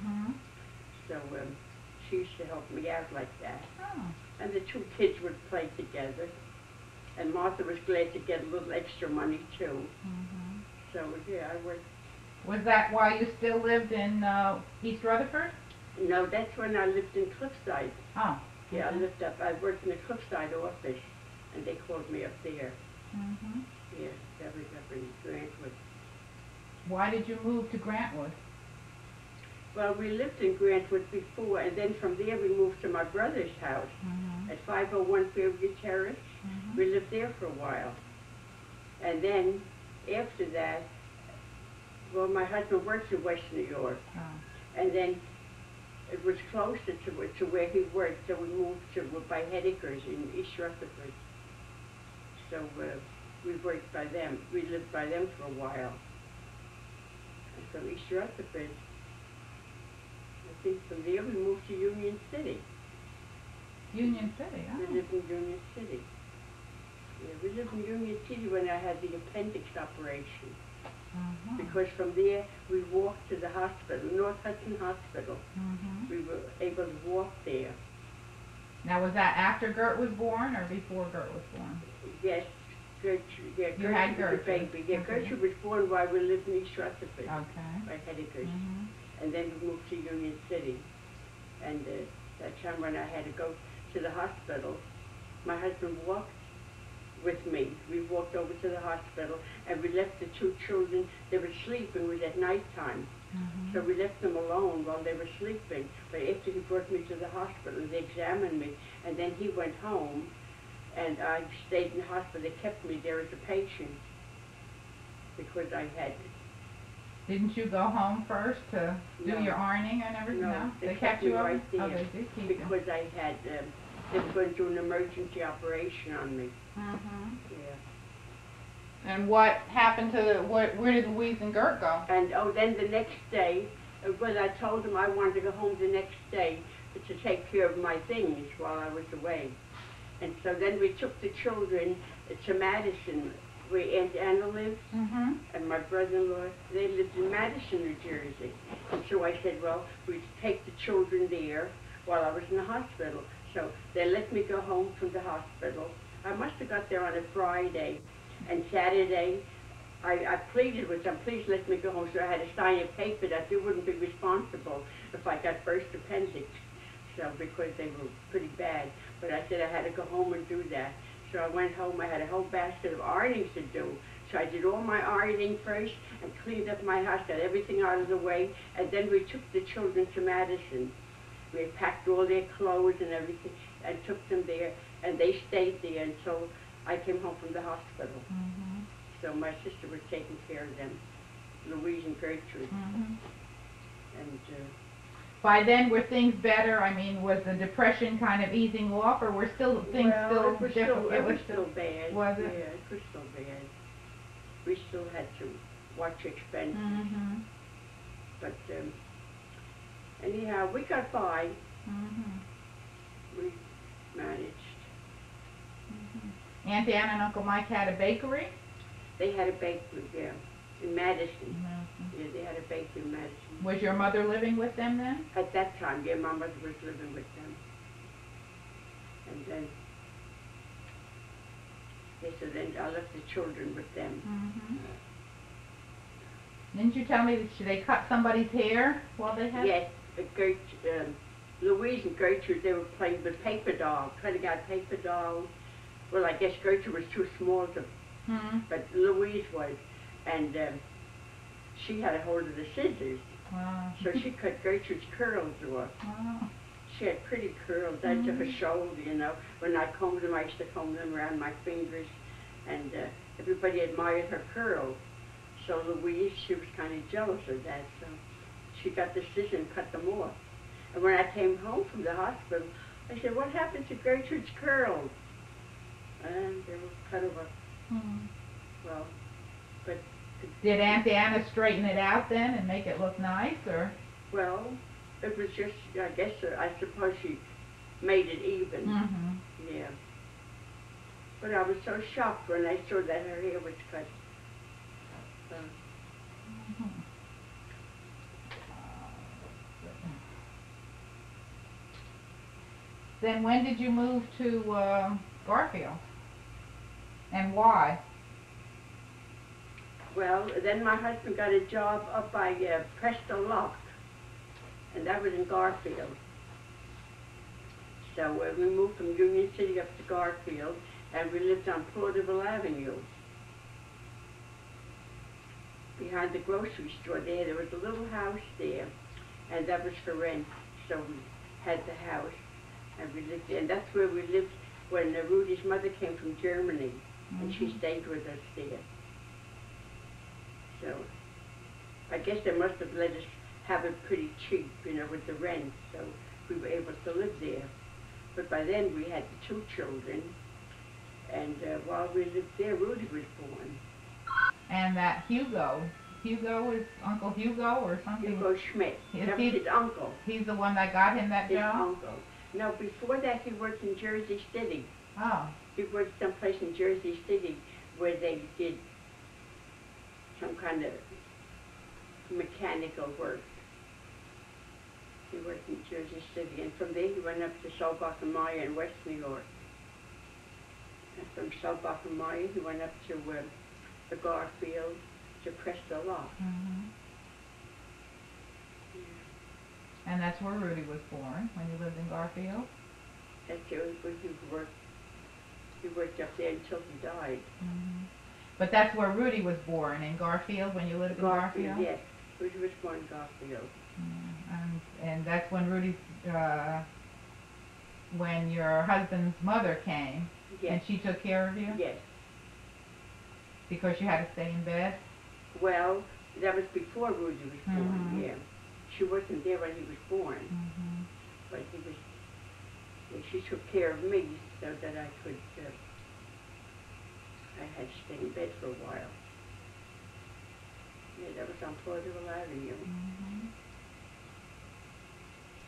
So she used to help me out like that. Oh. And the two kids would play together. And Martha was glad to get a little extra money, too. So, yeah, I worked. Was that why you still lived in East Rutherford? No, that's when I lived in Cliffside. Oh. Yeah, I worked in the Cliffside office, and they called me up there. Yeah, that was up in Grantwood. Why did you move to Grantwood? Well, we lived in Grantwood before, and then from there we moved to my brother's house at 501 Fairview Terrace. We lived there for a while. And then, after that, well, my husband works in West New York. And then it was closer to where he worked, so we moved to by Heidegger's in East Rutherford. So we worked by them. We lived by them for a while. And from East Rutherford, I think from there we moved to Union City. Union City, oh. We lived in Union City. Yeah, we lived in Union City when I had the appendix operation. Because from there we walked to the hospital, North Hudson Hospital. We were able to walk there. Now, was that after Gert was born or before Gert was born? Yes, Gertrude. Yeah, You had Gertrude was Gertrude. a baby. Yeah, Gertrude was born while we lived in East Rutherford. Okay. By Heidegger's. And then we moved to Union City. And that time when I had to go to the hospital, my husband walked with me. We walked over to the hospital, and we left the two children. They were sleeping. It was at nighttime. So we left them alone while they were sleeping. But after he brought me to the hospital, they examined me, and then he went home, and I stayed in the hospital. They kept me there as a patient because I had... Didn't you go home first to do your ironing and everything? No, they kept me you over? right there. Oh, they did keep because you. I had... they were going to do an emergency operation on me. Yeah. And what happened to where did Louise and Gert go? And then the next day, when I told them I wanted to go home the next day to take care of my things while I was away. And so then we took the children to Madison, where Aunt Anna lived, and my brother-in-law, they lived in Madison, New Jersey. And so I said, well, we'd take the children there while I was in the hospital. So they let me go home from the hospital. I must have got there on a Friday, and Saturday I pleaded with them, please let me go home. So I had to sign a paper that they wouldn't be responsible if I got burst appendix, so because they were pretty bad. But I said I had to go home and do that. So I went home. I had a whole basket of ironing to do. So I did all my ironing first and cleaned up my house, got everything out of the way, and then we took the children to Madison. We packed all their clothes and everything and took them there, and they stayed there until I came home from the hospital. So my sister was taking care of them, Louise and Gertrude. And by then, were things better? I mean, was the depression kind of easing off, or were things still difficult? It was still bad. Was it? Yeah, it was still bad. We still had to watch expenses. But anyhow, we got by. We managed. Aunt Ann and Uncle Mike had a bakery? They had a bakery, yeah, in Madison. Yeah, they had a bakery in Madison. Was your mother living with them then? At that time, yeah, my mother was living with them. And then, yeah, so then I left the children with them. Didn't you tell me that they cut somebody's hair while they had? Yes, Louise and Gertrude, they were playing with paper dolls, trying to get paper dolls. Well, I guess Gertrude was too small to, but Louise was, and she had a hold of the scissors, so she cut Gertrude's curls off. She had pretty curls down to her shoulder, you know. When I combed them, I used to comb them around my fingers, and everybody admired her curls. So Louise, she was kind of jealous of that, so she got the scissors and cut them off. And when I came home from the hospital, I said, "What happened to Gertrude's curls?" And they were cut off. Well, but... Did Aunt Anna straighten it out then and make it look nice, or? Well, it was just, I guess, I suppose she made it even. Yeah. But I was so shocked when I saw that her hair was cut. Then when did you move to Garfield? And why? Well, then my husband got a job up by Presto Lock, and that was in Garfield. So we moved from Union City up to Garfield, and we lived on Porterville Avenue. Behind the grocery store there was a little house there, and that was for rent. So we had the house, and we lived there. And that's where we lived when Rudy's mother came from Germany, and she stayed with us there. So I guess they must have let us have it pretty cheap, you know, with the rent, so we were able to live there. But by then we had the 2 children, and while we lived there, Rudy was born. And that Hugo is Uncle Hugo or something? Hugo Schmidt. That was his uncle. He's the one that got him that job? His uncle. No, before that he worked in Jersey City. Oh. He worked someplace in Jersey City where they did some kind of mechanical work. He worked in Jersey City, and from there he went up to Solbach and Meyer in West New York. And from Solbach and Meyer he went up to the Garfield, to Presto Lock. And that's where Rudy was born, when you lived in Garfield? That's where he worked. He worked up there until he died. But that's where Rudy was born, in Garfield, when you lived in Garfield? Yes, Rudy was born in Garfield. And that's when Rudy's, when your husband's mother came, and she took care of you? Yes. Because you had to stay in bed? Well, that was before Rudy was born, yeah. She wasn't there when he was born, but he was, she took care of me so that I could, I had to stay in bed for a while. Yeah, that was on Porterville Avenue.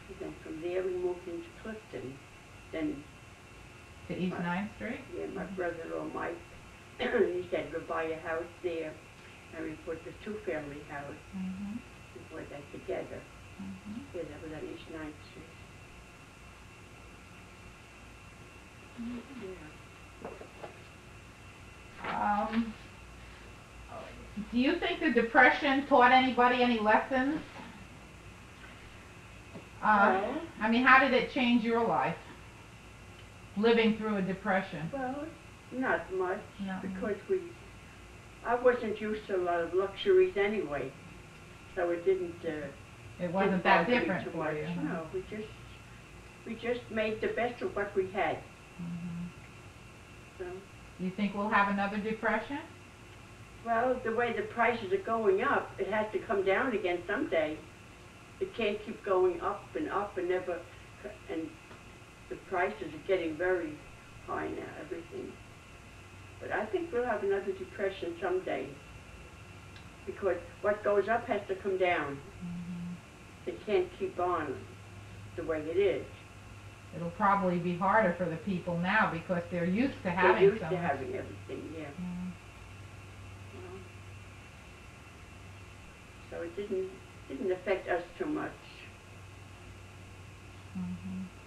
And then from there we moved into Clifton. Then to East 9th Street? Yeah, my brother-in-law Mike, he said we'll buy a house there, and we put the 2-family house. We put that together. Yeah, that was on East 9th Street. Do you think the Depression taught anybody any lessons? I mean, how did it change your life, living through a Depression? Well, not much, No. because I wasn't used to a lot of luxuries anyway, so it didn't. It wasn't that different too for much. you. No, we just made the best of what we had. So. You think we'll have another Depression? Well, the way the prices are going up, it has to come down again someday. It can't keep going up and never, and the prices are getting very high now, everything. But I think we'll have another Depression someday, because what goes up has to come down. It can't keep on the way it is. It'll probably be harder for the people now because they're used to having They're used so to much. having everything, yeah. Well, so it didn't affect us too much.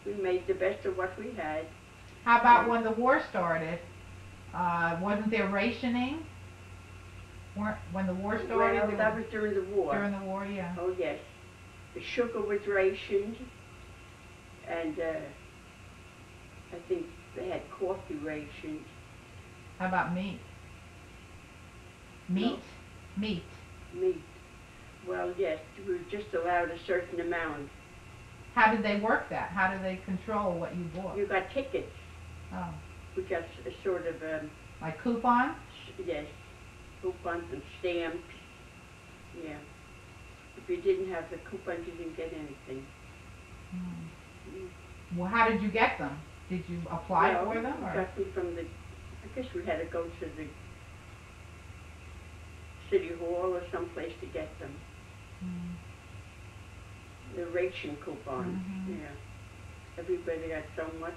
We made the best of what we had. How about when the war started? Wasn't there rationing? When the war started? Well, that was during the war. During the war, yeah. Oh, yes. The sugar was rationed, and I think they had coffee rationed. How about meat? Meat? No. Meat. Meat. Well, yes, we were just allowed a certain amount. How did they work that? How did they control what you bought? You got tickets. Oh. We got a sort of... like coupons? yes, coupons and stamps. Yeah. If you didn't have the coupons, you didn't get anything. Well, how did you get them? Did you apply for them? We Or? got them from the, I guess we had to go to the city hall or someplace to get them. The ration coupons, yeah. Everybody got so much,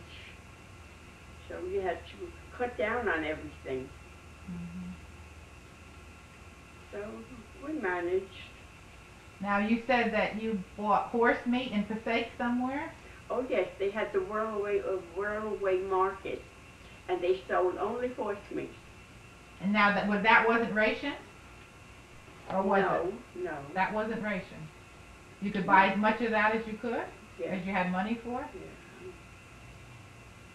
so you had to cut down on everything. So we managed. Now you said that you bought horse meat in Passaic somewhere? Oh yes, they had the Whirlaway Market, and they sold only horse meat. And now that wasn't rationed? Or was it? No. That wasn't rationed. You could buy as much of that as you could? Yes. As you had money for? Yeah.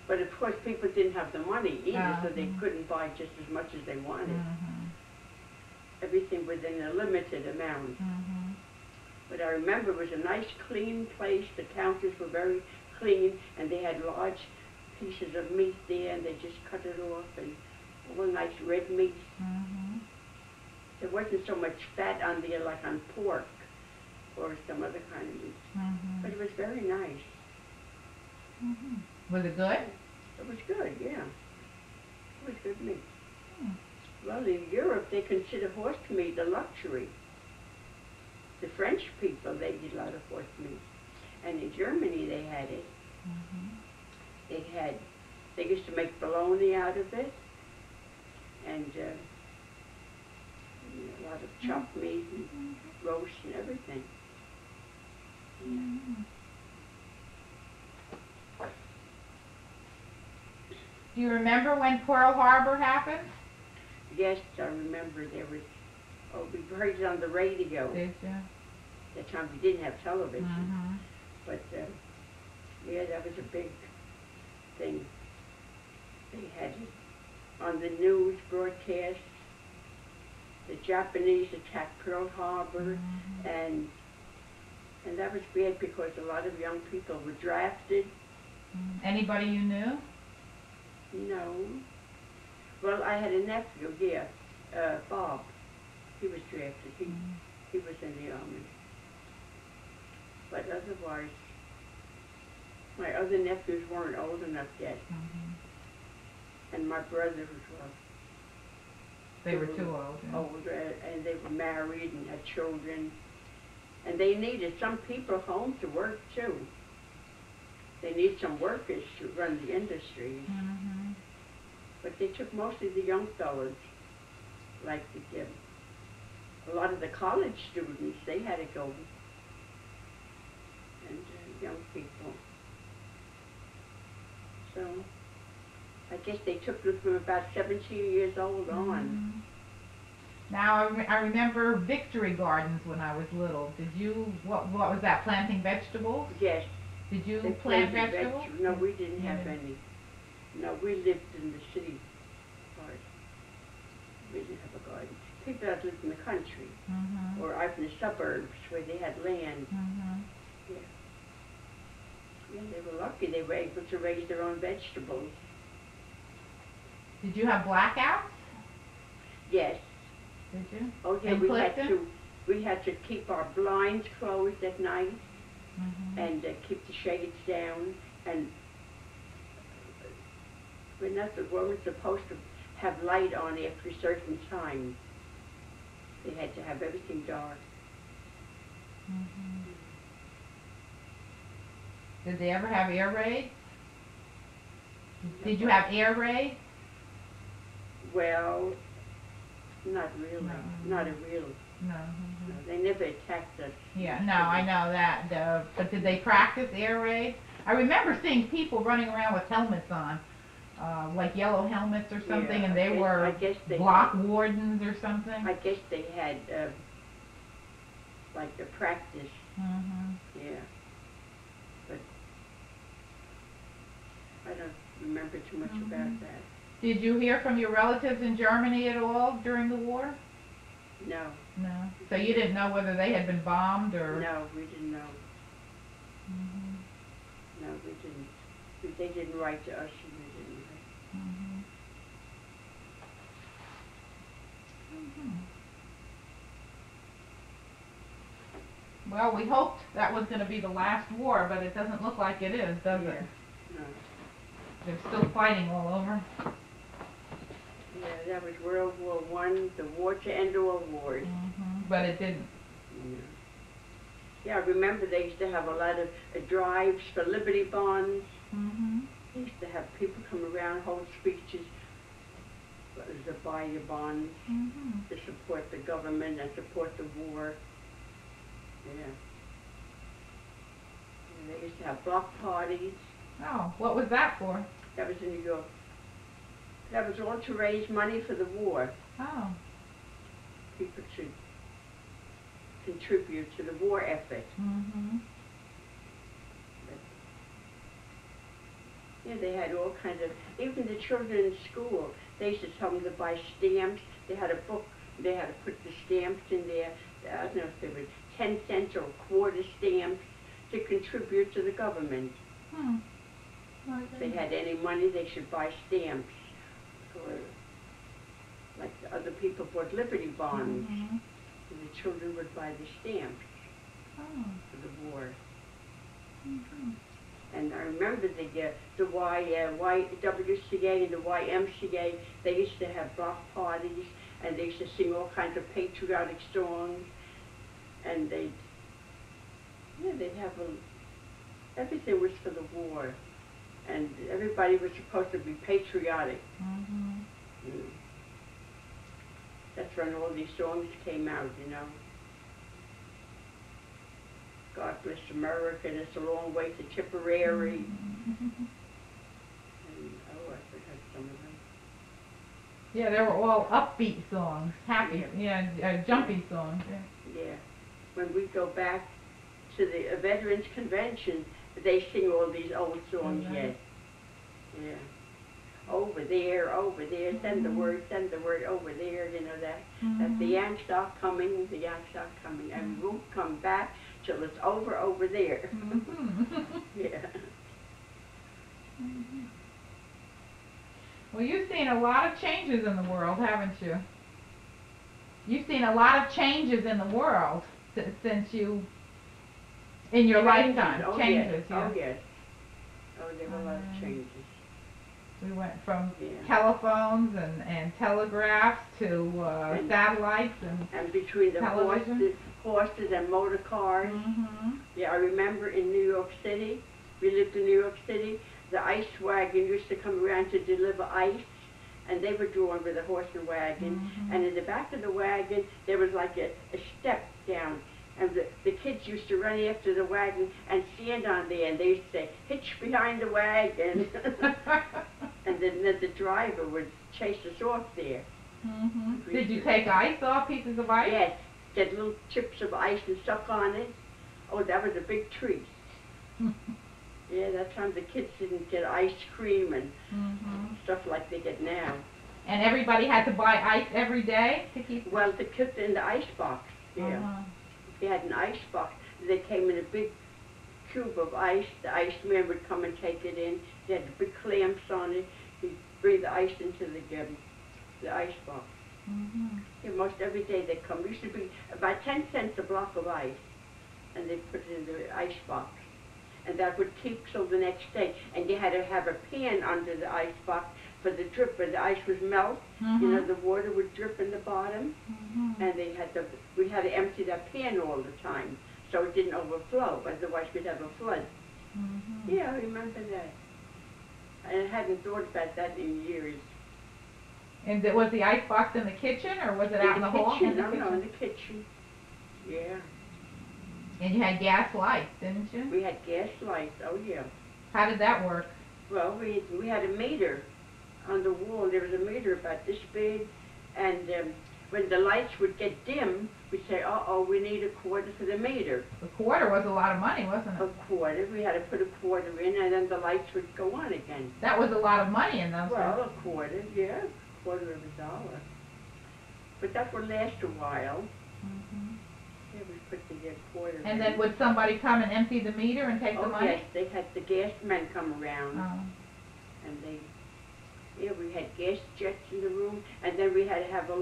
But of course people didn't have the money either, so they couldn't buy just as much as they wanted. Everything within a limited amount. But I remember it was a nice clean place, the counters were very clean, and they had large pieces of meat there, and they just cut it off, and all nice red meat. There wasn't so much fat on there like on pork or some other kind of meat. But it was very nice. Was it good? It was good, yeah. It was good meat. Well, in Europe, they consider horse meat a luxury. The French people, they did a lot of horse meat. And in Germany, they had it. They used to make bologna out of it. And a lot of chopped meat and roast and everything. Do you remember when Pearl Harbor happened? Yes, I remember there was, we heard it on the radio. Did you? That time we didn't have television. But, yeah, that was a big thing. They had it on the news broadcast. The Japanese attacked Pearl Harbor, and that was bad because a lot of young people were drafted. Anybody you knew? No. Well, I had a nephew, yeah, Bob. He was drafted. He was in the army. But otherwise, my other nephews weren't old enough yet. And my brothers were. They were too old. Older, and they were married and had children. And they needed some people home to work too. They need some workers to run the industries. But they took mostly the young fellas, like a lot of the college students, they had to go. And young people. So, I guess they took them from about 17 years old on. Now, I remember victory gardens when I was little. Did you, what was that, planting vegetables? Yes. Did you plant vegetables? No, we didn't have any. No, we lived in the city part. We didn't have a garden. People that lived in the country, or out in the suburbs where they had land. Yeah. Yeah, they were lucky. They were able to raise their own vegetables. Did you have blackouts? Yes. Did you? Oh yeah, we had to keep our blinds closed at night and keep the shades down, and we weren't supposed to have light on after a certain time. They had to have everything dark. Did they ever have air raids? Did you have air raids? Well, not really. Not a real. No. No, they never attacked us. Yeah, no, I know that. But did they practice air raids? I remember seeing people running around with helmets on, like yellow helmets or something, and they were block wardens or something. I guess they had, like, a practice. Yeah. But I don't remember too much about that. Did you hear from your relatives in Germany at all during the war? No. No. So you didn't know whether they had been bombed or? No, we didn't know. No, we didn't. They didn't write to us, and we didn't write. Well, we hoped that was going to be the last war, but it doesn't look like it is, does it? No. They're still fighting all over. Yeah, that was World War I, the war to end all wars. But it didn't. Yeah, I remember they used to have a lot of drives for Liberty bonds. They used to have people come around, hold speeches to buy your bonds, to support the government and support the war. Yeah. And they used to have block parties. Oh, what was that for? That was in New York. That was all to raise money for the war. Oh. People should contribute to the war effort. Yeah, they had all kinds of, even the children in school, they used to tell them to buy stamps. They had a book, they had to put the stamps in there. I don't know if they were 10 cents or quarter stamps to contribute to the government. If they had any money, they should buy stamps. Or, like the other people bought Liberty bonds, and the children would buy the stamps for the war. And I remember the YWCA and the YMCA, they used to have block parties, and they used to sing all kinds of patriotic songs, and they'd have everything was for the war, and everybody was supposed to be patriotic. That's when all these songs came out, you know. God bless America, and it's a long way to Tipperary. And, I forgot some of them. Yeah, they were all upbeat songs, happy, jumpy songs. Yeah. When we go back to the Veterans Convention, they sing all these old songs yet. Yeah. Over there, send the word, over there, you know that. That the Yanks are coming, and we won't come back till it's over there. Yeah. Well, you've seen a lot of changes in the world, haven't you? You've seen a lot of changes in the world since you, in your lifetime. Changes, yeah. Oh, yes. Oh, there were a lot of changes. We went from telephones and telegraphs to satellites and between the television. horses and motor cars. Yeah, I remember in New York City, we lived in New York City, the ice wagon used to come around to deliver ice, and they were drawn with a horse and wagon. And in the back of the wagon, there was like a step down. And the kids used to run after the wagon and stand on there, and they used to say, "Hitch behind the wagon." And then the driver would chase us off there. Did you take ice off, pieces of ice? Yes, get little chips of ice and suck on it. Oh, that was a big treat. Yeah, that time the kids didn't get ice cream and stuff like they get now. And everybody had to buy ice every day to keep. Well, they kept it in the ice box. Yeah. They had an ice box. They came in a big cube of ice. The iceman would come and take it in. He had the big clamps on it. He'd bring the ice into the ice box. Yeah, most every day they come. It used to be about 10 cents a block of ice, and they put it in the ice box. And that would keep till the next day. And you had to have a pan under the ice box for the drip, where the ice would melt. You know, the water would drip in the bottom, and we had to empty that pan all the time so it didn't overflow. Otherwise, we'd have a flood. Yeah, I remember that. I hadn't thought about that in years. And was the ice box in the kitchen, or was it out in the hall? No, in the kitchen. Yeah. And you had gas lights, didn't you? We had gas lights. Oh yeah. How did that work? Well, we had a meter on the wall. There was a meter about this big, and when the lights would get dim, we'd say, "Uh-oh, we need a quarter for the meter." A quarter was a lot of money, wasn't it? A quarter. We had to put a quarter in, and then the lights would go on again. That was a lot of money in those days. Well, a quarter, yeah, quarter of $1. But that would last a while. Yeah, we put the quarter And in. then would somebody come and empty the meter and take the money? Yes, they had the gas men come around, and Yeah, we had gas jets in the room, and then we had to have a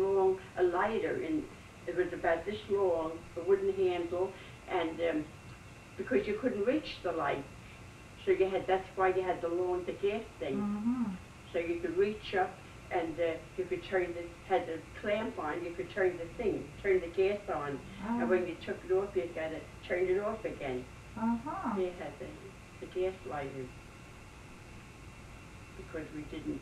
lighter, and it was about this long, a wooden handle, and because you couldn't reach the light, so that's why you had the gas thing, so you could reach up, and you could had the clamp on, you could turn the gas on, and when you took it off, you got to turn it off again. They had the gas lighter, because we didn't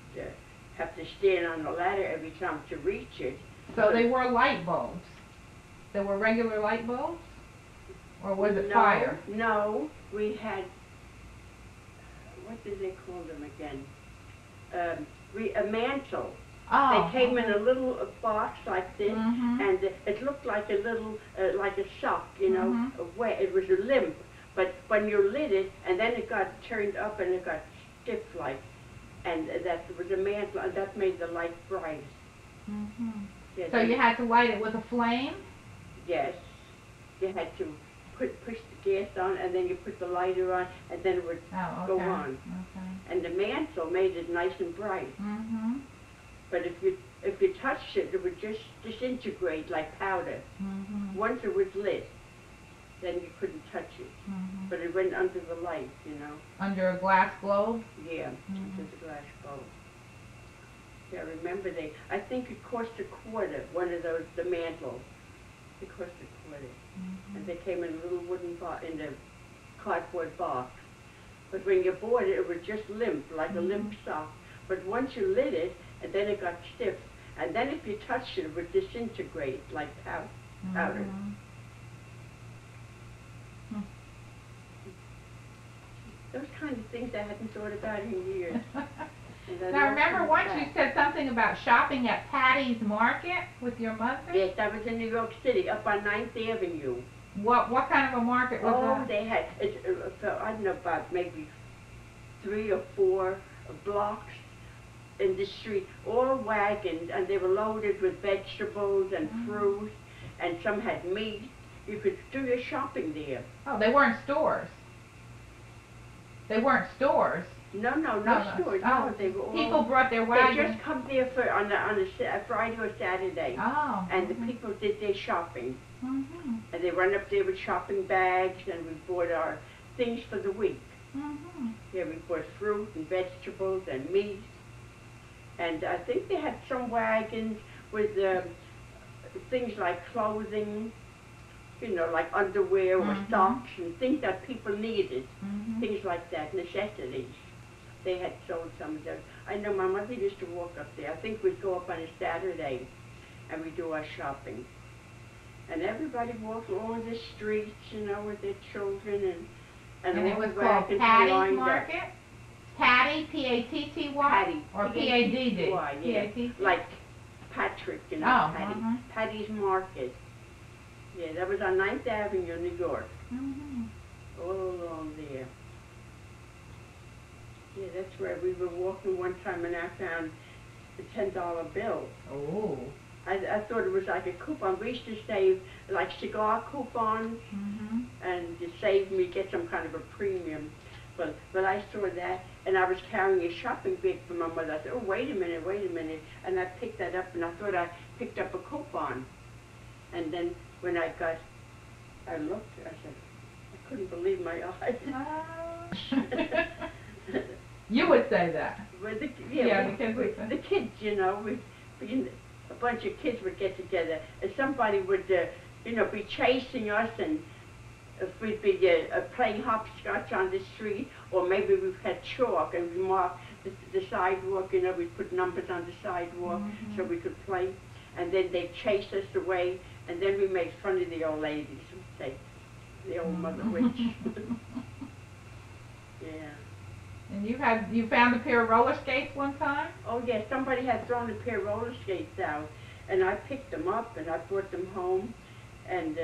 have to stand on the ladder every time to reach it. So they were light bulbs? They were regular light bulbs? Or was it fire? No, we had, what did they call them again? A mantle. Oh. They came in a little box like this, and it looked like a little, like a sock, you know, it was a limp. But when you lit it, and then it got turned up and it got stiff like, and that was a mantle, and that made the light bright. Yes, so you had to light it with a flame? Yes. You had to push the gas on, and then you put the lighter on, and then it would go on. And the mantle made it nice and bright. But if you touched it, it would just disintegrate like powder. Once it was lit, then you couldn't touch it. But it went under the light, you know. Under a glass globe? Yeah, under the glass globe. Yeah, remember I think it cost $0.25, one of those, the mantle. It cost $0.25. And they came in a little wooden box, in a cardboard box. But when you bought it, it was just limp, like a limp sock. But once you lit it, and then it got stiff, and then if you touched it, it would disintegrate like powder. Those kind of things I hadn't thought about in years. Now remember once you said something about shopping at Patty's Market with your mother? Yes, that was in New York City, up on 9th Avenue. What kind of a market was that? Oh, they had, I don't know, about maybe 3 or 4 blocks in the street, all wagons, and they were loaded with vegetables and fruit, and some had meat. You could do your shopping there. Oh, they weren't stores? They weren't stores? No stores. Oh, no, they were all, people brought their wagons. They just come there on a Friday or Saturday. Oh. And the people did their shopping. And they run up there with shopping bags, and we bought our things for the week. Yeah, we bought fruit and vegetables and meat. And I think they had some wagons with things like clothing, you know, like underwear or socks and things that people needed. Things like that, necessities. They had sold some of those. I know my mother used to walk up there. I think we'd go up on a Saturday and we'd do our shopping. And everybody walked along the streets, you know, with their children and it was called Patty's Market? Patty, P-A-T-T-Y? Patty. Or P-A-D-D? Yeah. Like Patrick, you know, Patty. Patty's Market. Yeah, that was on 9th Avenue, New York. All along there. Yeah, that's where we were walking one time and I found a $10 bill. Oh. I thought it was like a coupon. We used to save like cigar coupons and to save me, get some kind of a premium. But I saw that and I was carrying a shopping bag for my mother. I said, oh, wait a minute. And I picked that up and I thought I picked up a coupon. And then when I looked, I said, I couldn't believe my eyes. You would say that. Well, the kids, you know, a bunch of kids would get together, and somebody would, you know, be chasing us, and if we'd be playing hopscotch on the street, or maybe we've had chalk and we marked the sidewalk, you know, we'd put numbers on the sidewalk so we could play, and then they'd chase us away, and then we made fun of the old ladies, we'd say, the old mother witch. Yeah. And you found a pair of roller skates one time? Oh yes, somebody had thrown a pair of roller skates out, and I picked them up and I brought them home, and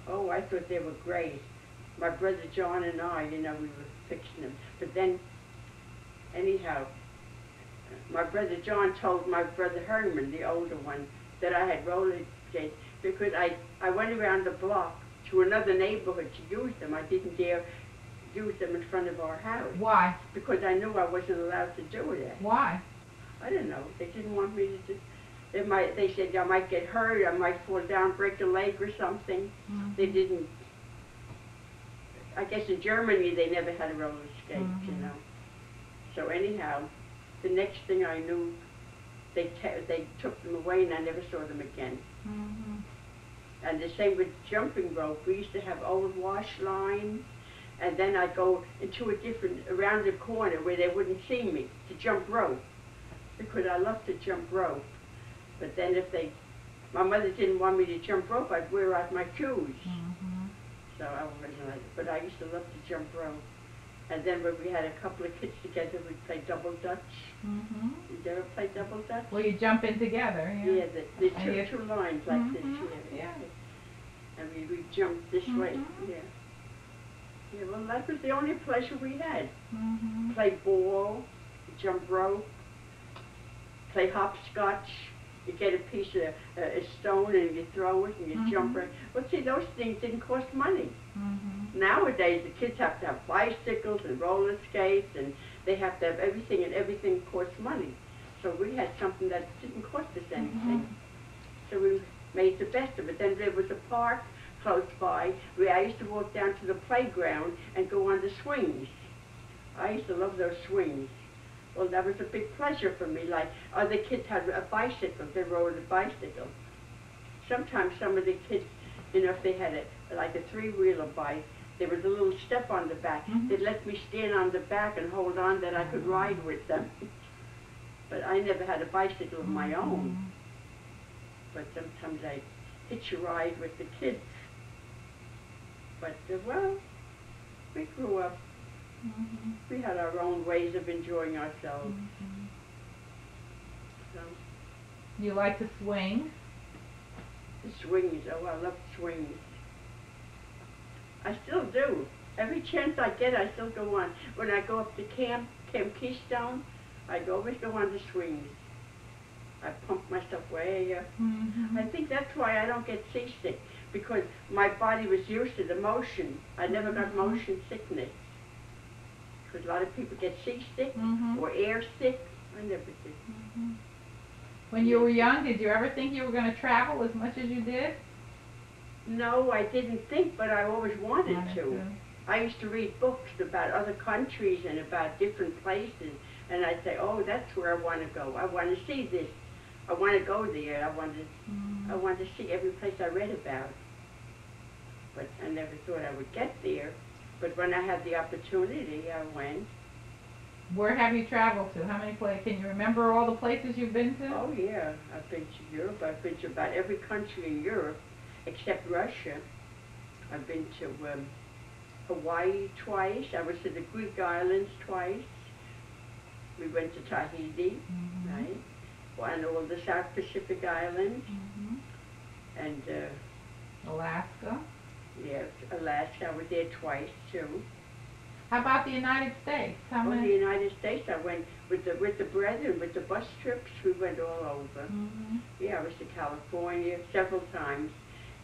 oh, I thought they were great. My brother John and I, you know, we were fixing them. But then, anyhow, my brother John told my brother Herman, the older one, that I had roller skates because I went around the block to another neighborhood to use them. I didn't dare use them in front of our house. Why? Because I knew I wasn't allowed to do that. Why? I don't know. They didn't want me to do. They said I might get hurt, I might fall down, break a leg or something. They didn't. I guess in Germany they never had a roller skate, you know. So anyhow, the next thing I knew, they took them away and I never saw them again. And the same with jumping rope. We used to have old wash lines, and then I'd go into around the corner where they wouldn't see me to jump rope, because I love to jump rope. But then my mother didn't want me to jump rope, I'd wear out my shoes. So I wasn't like it. But I used to love to jump rope. And then when we had a couple of kids together, we'd play double dutch. Did you ever play double dutch? Well, you jump in together. Yeah, the two lines like this. Yeah. And we jumped this way. Yeah. Yeah, well, that was the only pleasure we had. Play ball, jump rope, play hopscotch. You get a piece of a stone and you throw it and you jump right. Well, see, those things didn't cost money. Nowadays, the kids have to have bicycles and roller skates, and they have to have everything, and everything costs money. So we had something that didn't cost us anything. So we made the best of it. Then there was a park close by where I used to walk down to the playground and go on the swings. I used to love those swings. Well, that was a big pleasure for me. Like other kids had a bicycle, they rode a bicycle. Sometimes some of the kids, you know, if they had like a three-wheeler bike, there was a little step on the back. They'd let me stand on the back and hold on that I could ride with them. But I never had a bicycle of my own. But sometimes I hitch a ride with the kids. But, well, we grew up. We had our own ways of enjoying ourselves. So, you like to swing? the swings, oh, I love swings. I still do. Every chance I get, I still go on. When I go up to Camp Keystone, I always go on the swings. I pump myself way up. I think that's why I don't get seasick, because my body was used to the motion. I never got motion sickness. Because a lot of people get seasick or air sick. I never did. When you were young, did you ever think you were going to travel as much as you did? No, I didn't think, but I always wanted to. I used to read books about other countries and about different places, and I'd say, oh, that's where I want to go. I want to see this. I want to go there. I want to see every place I read about. But I never thought I would get there. But when I had the opportunity, I went. Where have you traveled to? How many places? Can you remember all the places you've been to? Oh, yeah. I've been to Europe. I've been to about every country in Europe except Russia. I've been to Hawaii twice. I was to the Greek islands twice. We went to Tahiti, right? And all the South Pacific islands. And Alaska. Yes, Alaska. I was there twice too. How about the United States? How Well, many? the United States, I went with the brethren, with the bus trips. We went all over. Yeah, I was to California several times,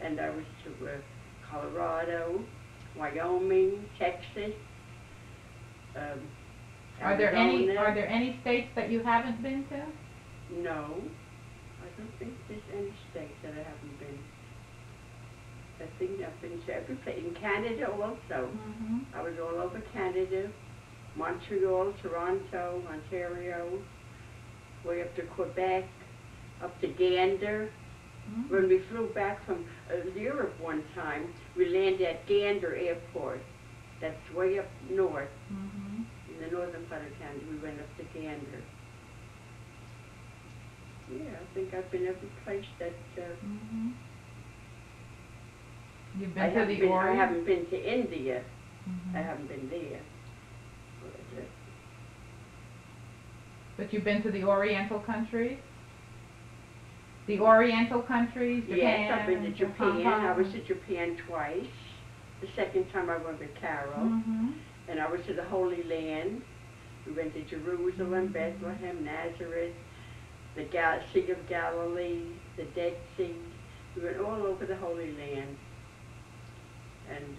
and I was to Colorado, Wyoming, Texas. Are there Arizona. any states that you haven't been to? No, I don't think there's any state that I haven't been. I think I've been to every place. In Canada also. I was all over Canada, Montreal, Toronto, Ontario, way up to Quebec, up to Gander. When we flew back from Europe one time, we landed at Gander Airport. That's way up north, in the northern part of Canada. We went up to Gander. Yeah, I think I've been every place that... You've been to the Orient? I haven't been to India. I haven't been there. But you've been to the Oriental countries? The Oriental countries, Japan? Yes, I've been to Japan. Hong Kong. I was to Japan twice. The second time I went with Carol. And I was to the Holy Land. We went to Jerusalem, Bethlehem, Nazareth, the Sea of Galilee, the Dead Sea. We went all over the Holy Land. And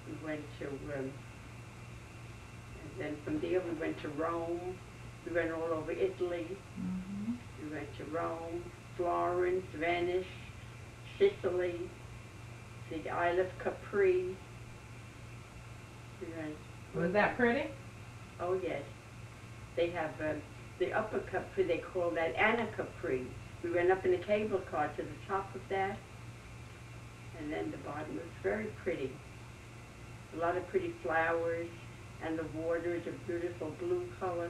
We went to, and then from there we went to Rome. We went all over Italy. We went to Rome, Florence, Venice, Sicily, the Isle of Capri. Was that pretty? Oh yes. They have the upper Capri, they call that Anna Capri. We went up in a cable car to the top of that, and then the bottom was very pretty. A lot of pretty flowers, and the water is a beautiful blue color.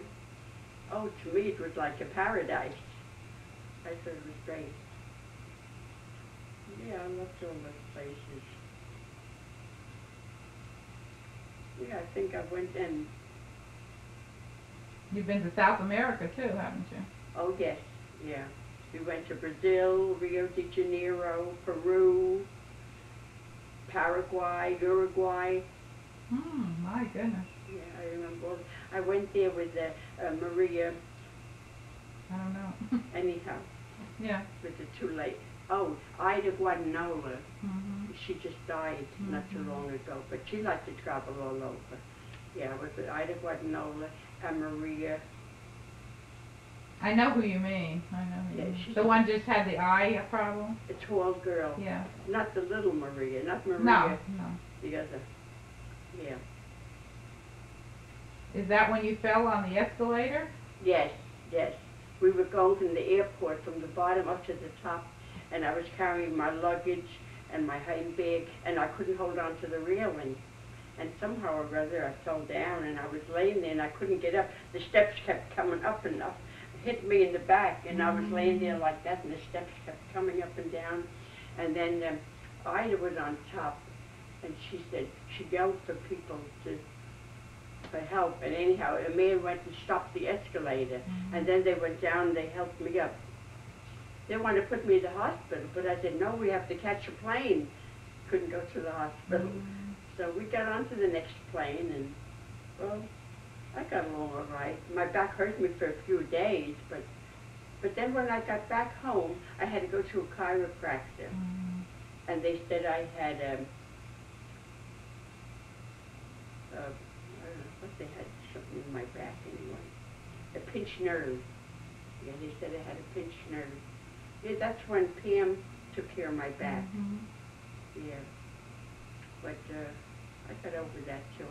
Oh, to me it was like a paradise. I thought it was great. Yeah, I loved all those places. Yeah, I think I went in. You've been to South America too, haven't you? Oh yes, yeah. We went to Brazil, Rio de Janeiro, Peru, Paraguay, Uruguay. My goodness. Yeah, I remember. I went there with Maria. I don't know. Anyhow. Yeah. With the two late. Oh, Ida Guadinola. She just died not too long ago, but she liked to travel all over. Yeah, I was with Ida Guadinola and Maria. I know who you mean. I know who you mean. She's The one just had the eye problem? a tall girl. Yeah. Not the little Maria, not Maria. No. The other. Yeah. Is that when you fell on the escalator? Yes, yes. We were going from the airport from the bottom up to the top, and I was carrying my luggage and my handbag, and I couldn't hold on to the railing. And somehow or other I fell down, and I was laying there, and I couldn't get up. The steps kept coming up and up, hit me in the back, and I was laying there like that, and the steps kept coming up and down. And then Ida was on top, and she said, she yelled for people for help, and anyhow, a man went and stopped the escalator, and then they went down and they helped me up. They wanted to put me in the hospital, but I said, no, we have to catch a plane. Couldn't go to the hospital. So we got onto the next plane, and, well, I got along all right. My back hurt me for a few days, but then when I got back home, I had to go to a chiropractor, and they said I had, I don't know what they had, something in my back anyway, a pinched nerve. Yeah, they said I had a pinched nerve. Yeah, that's when Pam took care of my back. Yeah, but I got over that too.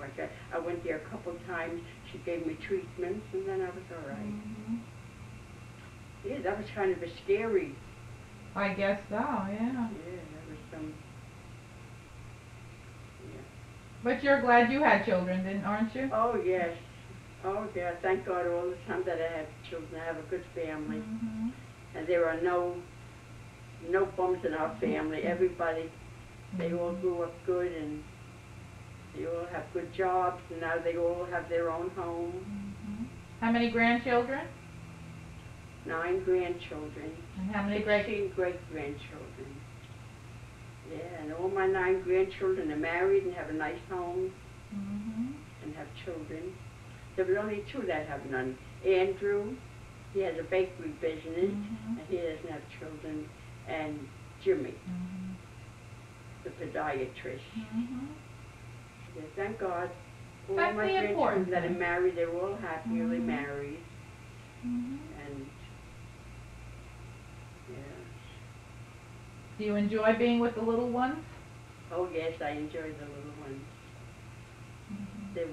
I went there a couple times. She gave me treatments, and then I was all right. Yeah, that was kind of a scary. I guess so, yeah. Yeah, that was some. Yeah. But you're glad you had children, aren't you? Oh yes. Oh yeah. Thank God all the time that I have children. I have a good family, and there are no bumps in our family. Everybody, they all grew up good, and they all have good jobs, and now they all have their own home. How many grandchildren? 9 grandchildren. And how many 16 great-grandchildren. Yeah, and all my 9 grandchildren are married and have a nice home and have children. There were only 2 that have none. Andrew, he has a bakery business, and he doesn't have children. And Jimmy, the podiatrist. Yeah, thank God. All That's my the important grandchildren that are thing. married, they're all happily married. And yeah. Do you enjoy being with the little ones? Oh yes, I enjoy the little ones. They're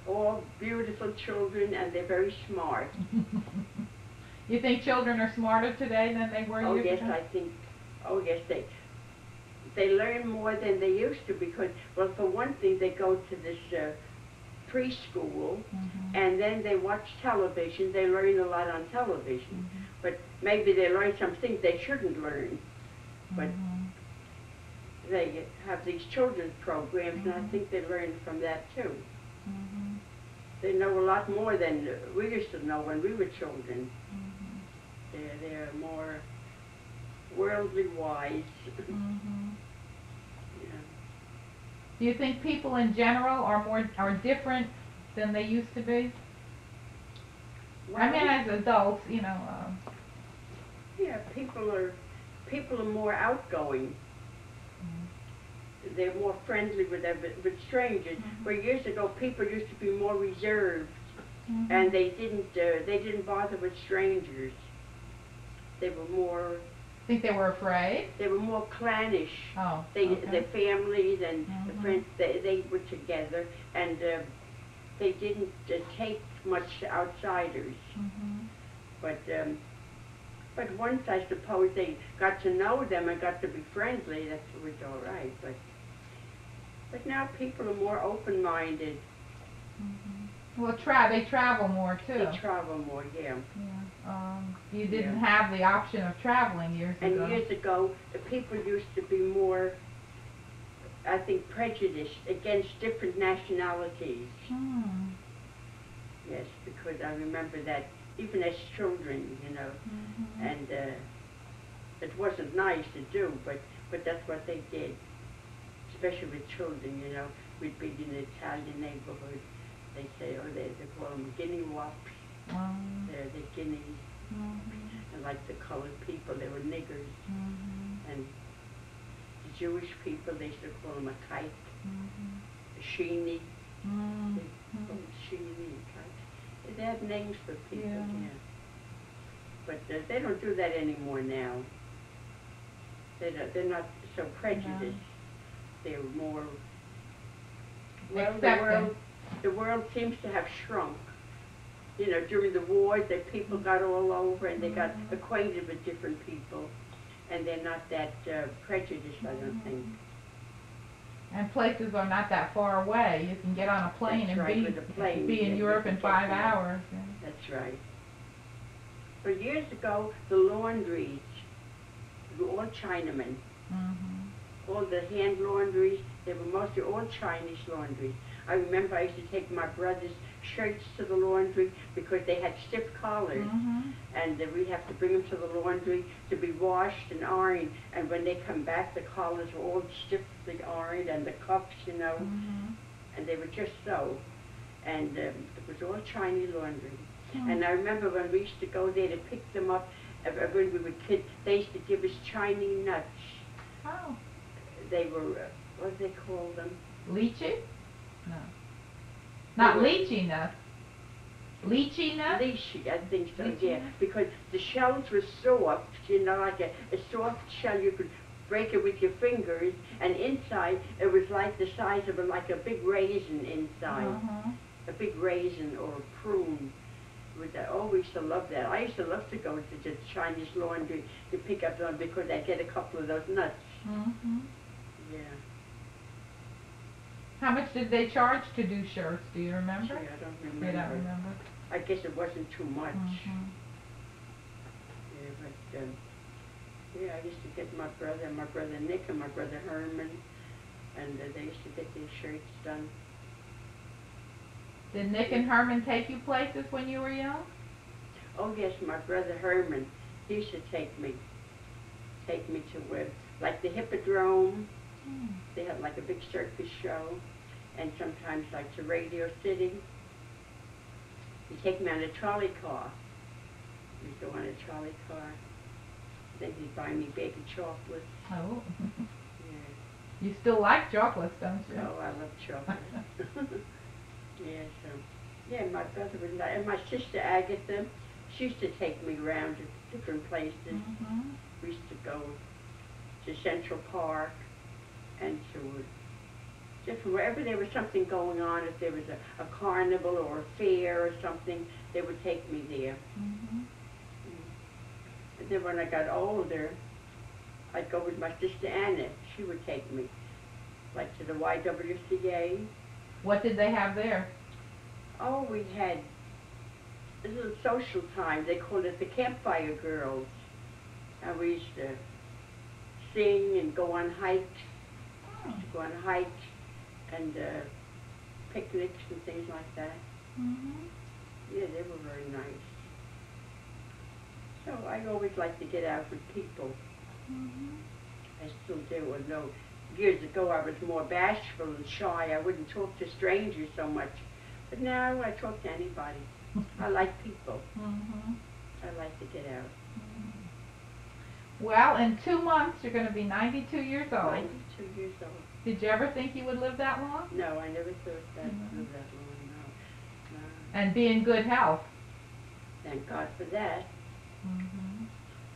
all beautiful children, and they're very smart. You think children are smarter today than they were years ago? Oh yes, I think. Oh yes, they learn more than they used to, because, well, for one thing, they go to this preschool, and then they watch television. They learn a lot on television, but maybe they learn some things they shouldn't learn. But they have these children's programs, and I think they learn from that too. They know a lot more than we used to know when we were children. They're more worldly wise. Do you think people in general are different than they used to be? Well, I mean, as adults, you know. Yeah, people are more outgoing. they're more friendly with strangers. Where years ago people used to be more reserved, and they didn't bother with strangers. They were more. Think they were afraid? They were more clannish. Oh, the families and the friends, they were together, and they didn't take much outsiders. But once I suppose they got to know them and got to be friendly, that was all right. But now people are more open-minded. Well, they travel more too. They travel more, yeah. You didn't have the option of traveling years ago. And years ago, the people used to be more, I think, prejudiced against different nationalities. Yes, because I remember that even as children, you know, and it wasn't nice to do, but that's what they did, especially with children, you know. We'd be in an Italian neighborhood. They say, oh, they call them guinea wops. They're the guineas. And like the colored people, they were niggers. And the Jewish people, they used to call them a kite, a sheeny. They call them sheeny, kite. They have names for people, yeah. But they don't do that anymore now. They're not so prejudiced. They're more, well, the world seems to have shrunk. You know, during the wars, that people got all over and they got acquainted with different people, and they're not that prejudiced, I don't think. And places are not that far away. You can get on a plane and be in Europe in 5 hours. That's right. But years ago, the laundries were all Chinamen. All the hand laundries, they were mostly all Chinese laundries. I remember I used to take my brother's shirts to the laundry because they had stiff collars, and we'd have to bring them to the laundry to be washed and ironed, and when they come back the collars were all stiffly ironed and the cuffs, you know, and they were just so, and it was all Chinese laundry. And I remember when we used to go there to pick them up, when we were kids, they used to give us Chinese nuts. Oh. They were, what did they call them? Lychee? No. Not lychee nuts. Lychee nuts? Lychee, I think so, yeah. Because the shells were soft, you know, like a soft shell. You could break it with your fingers, and inside it was like the size of like a big raisin inside. A big raisin or a prune. Oh, we used to love that. I used to love to go to the Chinese laundry to pick up them because I'd get a couple of those nuts. Yeah. How much did they charge to do shirts? Do you remember? Gee, I don't remember. You don't remember? I guess it wasn't too much. Yeah, but yeah, I used to get my brother Nick and my brother Herman, and they used to get these shirts done. Did Nick and Herman take you places when you were young? Oh yes, my brother Herman, he used to take me to like the Hippodrome. They had like a big circus show, and sometimes like to Radio City. He'd take me on a trolley car. We'd go on a trolley car. Then he'd buy me baby chocolates. Oh. Yeah. You still like chocolates, don't you? Oh, I love chocolate. Yeah, so, yeah, my brother was like, and my sister Agatha, she used to take me around to different places. We used to go to Central Park and to different, wherever there was something going on, if there was a carnival or a fair or something, they would take me there. And then when I got older, I'd go with my sister Anna. She would take me, like to the YWCA. What did they have there? Oh, we had a little social time. They called it the Campfire Girls. And we used to sing and go on hikes. Go on hikes and picnics and things like that. Yeah, they were very nice. So I always like to get out with people. I still do, although years ago I was more bashful and shy. I wouldn't talk to strangers so much. But now I talk to anybody. I like people. I like to get out. Well, in 2 months you're going to be 92 years old. 92 years old. Did you ever think you would live that long? No, I never thought that I'd live that long, no. No. And be in good health. Thank God for that.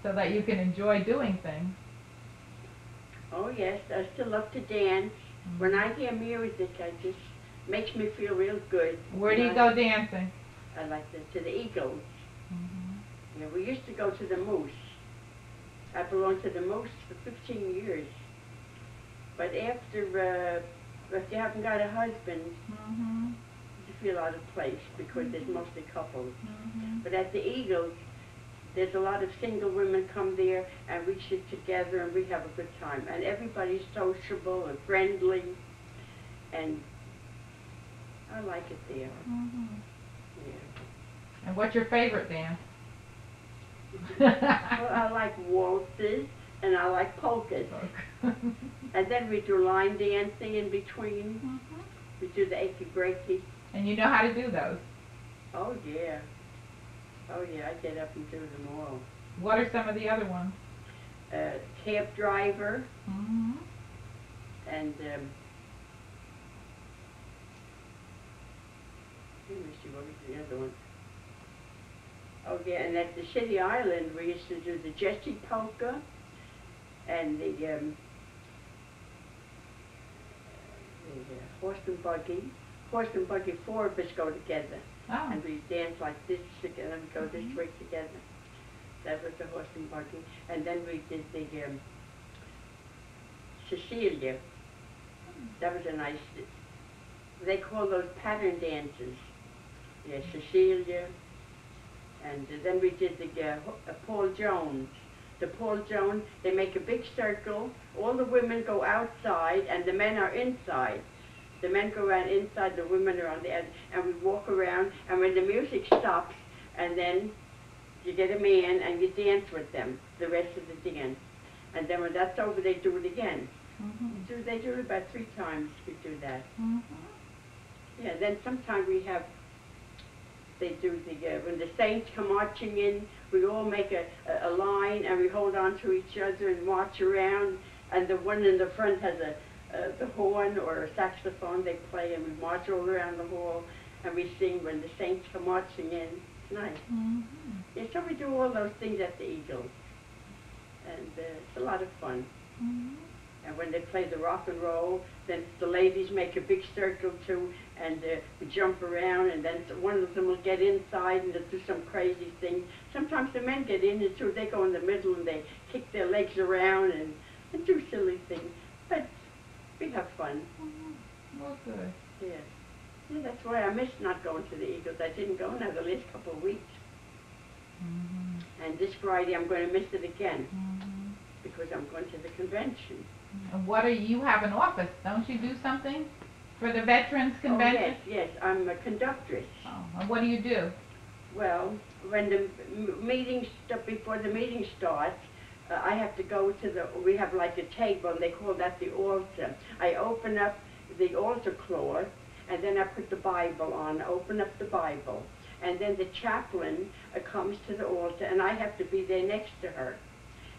So that you can enjoy doing things. Oh yes, I still love to dance. When I hear music, it just makes me feel real good. Where do you go dancing? I like to the Eagles. Yeah, we used to go to the Moose. I belonged to the Moose for 15 years. But after, if you haven't got a husband, you feel out of place because there's mostly couples. But at the Eagles, there's a lot of single women come there, and we sit together and we have a good time. And everybody's sociable and friendly, and I like it there. Yeah. And what's your favorite dance? Well, I like waltzes and I like polkas. And then we do line dancing in between. We do the achy breaky. And you know how to do those? Oh yeah. Oh yeah, I get up and do them all. What are some of the other ones? Cab driver. And let me see, what was the other one? Oh yeah, and at the City Island we used to do the Jessie polka and the horse and buggy. Horse and buggy, four of us go together. Oh. And we dance like this together and go this way together. That was the horse and buggy. And then we did the Cecilia. That was a nice, they call those pattern dances. Yeah, Cecilia. And then we did the Paul Jones. The Paul Jones, they make a big circle. All the women go outside and the men are inside. The men go around inside, the women are on the end, and we walk around, and when the music stops, and then you get a man and you dance with them the rest of the dance. And then when that's over, they do it again. They do it about 3 times, we do that. Yeah, then sometimes we have, they do the, when the saints come marching in, we all make a line, and we hold on to each other and march around, and the one in the front has the horn or a saxophone they play, and we march all around the hall and we sing when the saints come marching in. It's nice. Yeah, so we do all those things at the Eagles, and it's a lot of fun. And when they play the rock and roll, then the ladies make a big circle too, and we jump around, and then one of them will get inside and they'll do some crazy thing. Sometimes the men get in and too, they go in the middle and they kick their legs around and do silly things. But we have fun. Well, good. Yeah. Yeah, that's why I miss not going to the Eagles. I didn't go now the last couple of weeks. And this Friday I'm going to miss it again because I'm going to the convention. And what are you have an office? Don't you do something for the Veterans Convention? Oh, yes, I'm a conductress. Oh, and what do you do? Well, when the meeting, before the meeting starts, I have to go to we have like a table, and they call that the altar. I open up the altar cloth, and then I put the Bible on, open up the Bible. And then the chaplain comes to the altar, and I have to be there next to her.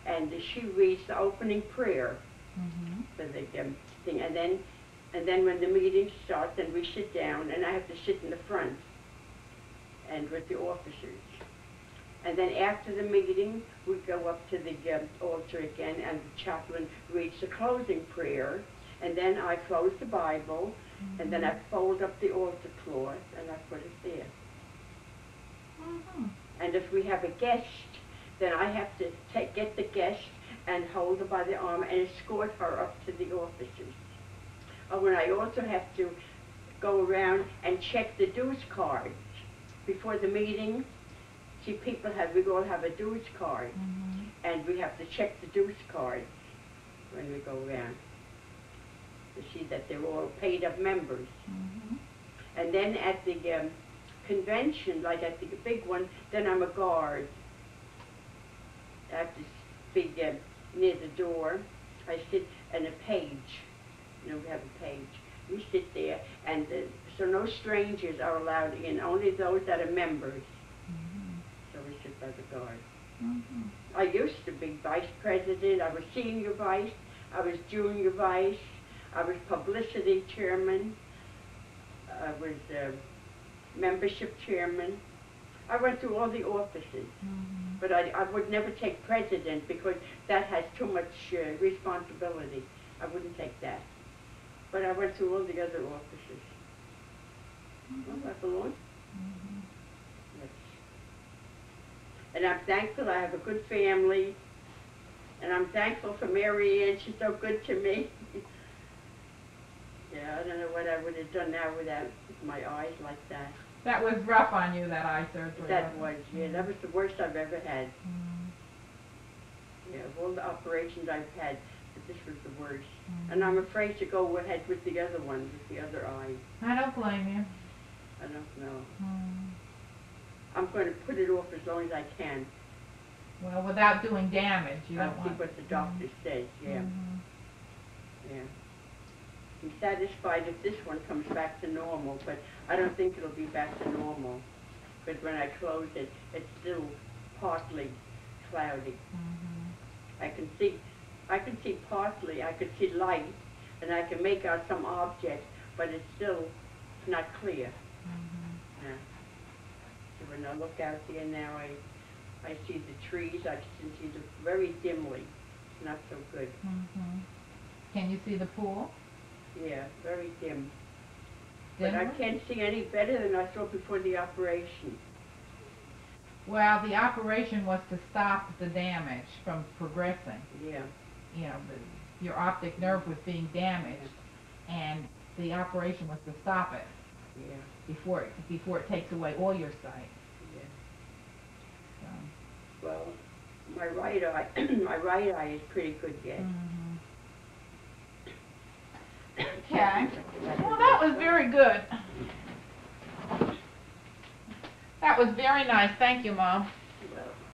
And she reads the opening prayer for the thing. And then when the meeting starts, then we sit down, and I have to sit in the front and with the officers. And then after the meeting, we go up to the altar again, and the chaplain reads the closing prayer, and then I close the Bible, and then I fold up the altar cloth, and I put it there. And if we have a guest, then I have to get the guest and hold her by the arm and escort her up to the officers. Oh, and I also have to go around and check the dues cards before the meeting. See, we all have a dues card, and we have to check the dues cards when we go around to see that they're all paid up members. And then at the convention, like at the big one, then I'm a guard. I have to be near the door. I sit in a page. You know, we have a page. We sit there, and so no strangers are allowed in, only those that are members. So we sit by the guard. I used to be vice president. I was senior vice. I was junior vice. I was publicity chairman. I was membership chairman. I went through all the offices. But I would never take president because that has too much responsibility. I wouldn't take that. But I went through all the other offices. Well, I belong. Yes. And I'm thankful I have a good family. And I'm thankful for Maryann. She's so good to me. Yeah, I don't know what I would have done now without my eyes like that. That was rough on you, that eye surgery. That was, yeah. That was the worst I've ever had. Yeah, of all the operations I've had, this was the worst. And I'm afraid to go ahead with the other one, with the other eye. I don't blame you. I don't know. I'm going to put it off as long as I can. Well, without doing damage, you don't I'll want. see what the doctor says, yeah. Yeah. I'm satisfied if this one comes back to normal, but I don't think it'll be back to normal. But when I close it, it's still partly cloudy. I can see partly, I can see light, and I can make out some object, but it's still not clear. Yeah. So when I look out there now, I see the trees, I can see them very dimly. It's not so good. Can you see the pool? Yeah, very dim. But I can't see any better than I saw before the operation. Well, the operation was to stop the damage from progressing. Yeah. You know, your optic nerve was being damaged, and the operation was to stop it. Yeah. Before it takes away all your sight. Yeah. So. Well, my right eye is pretty good yet. Okay. Well, that was very good. That was very nice. Thank you, Mom. Well,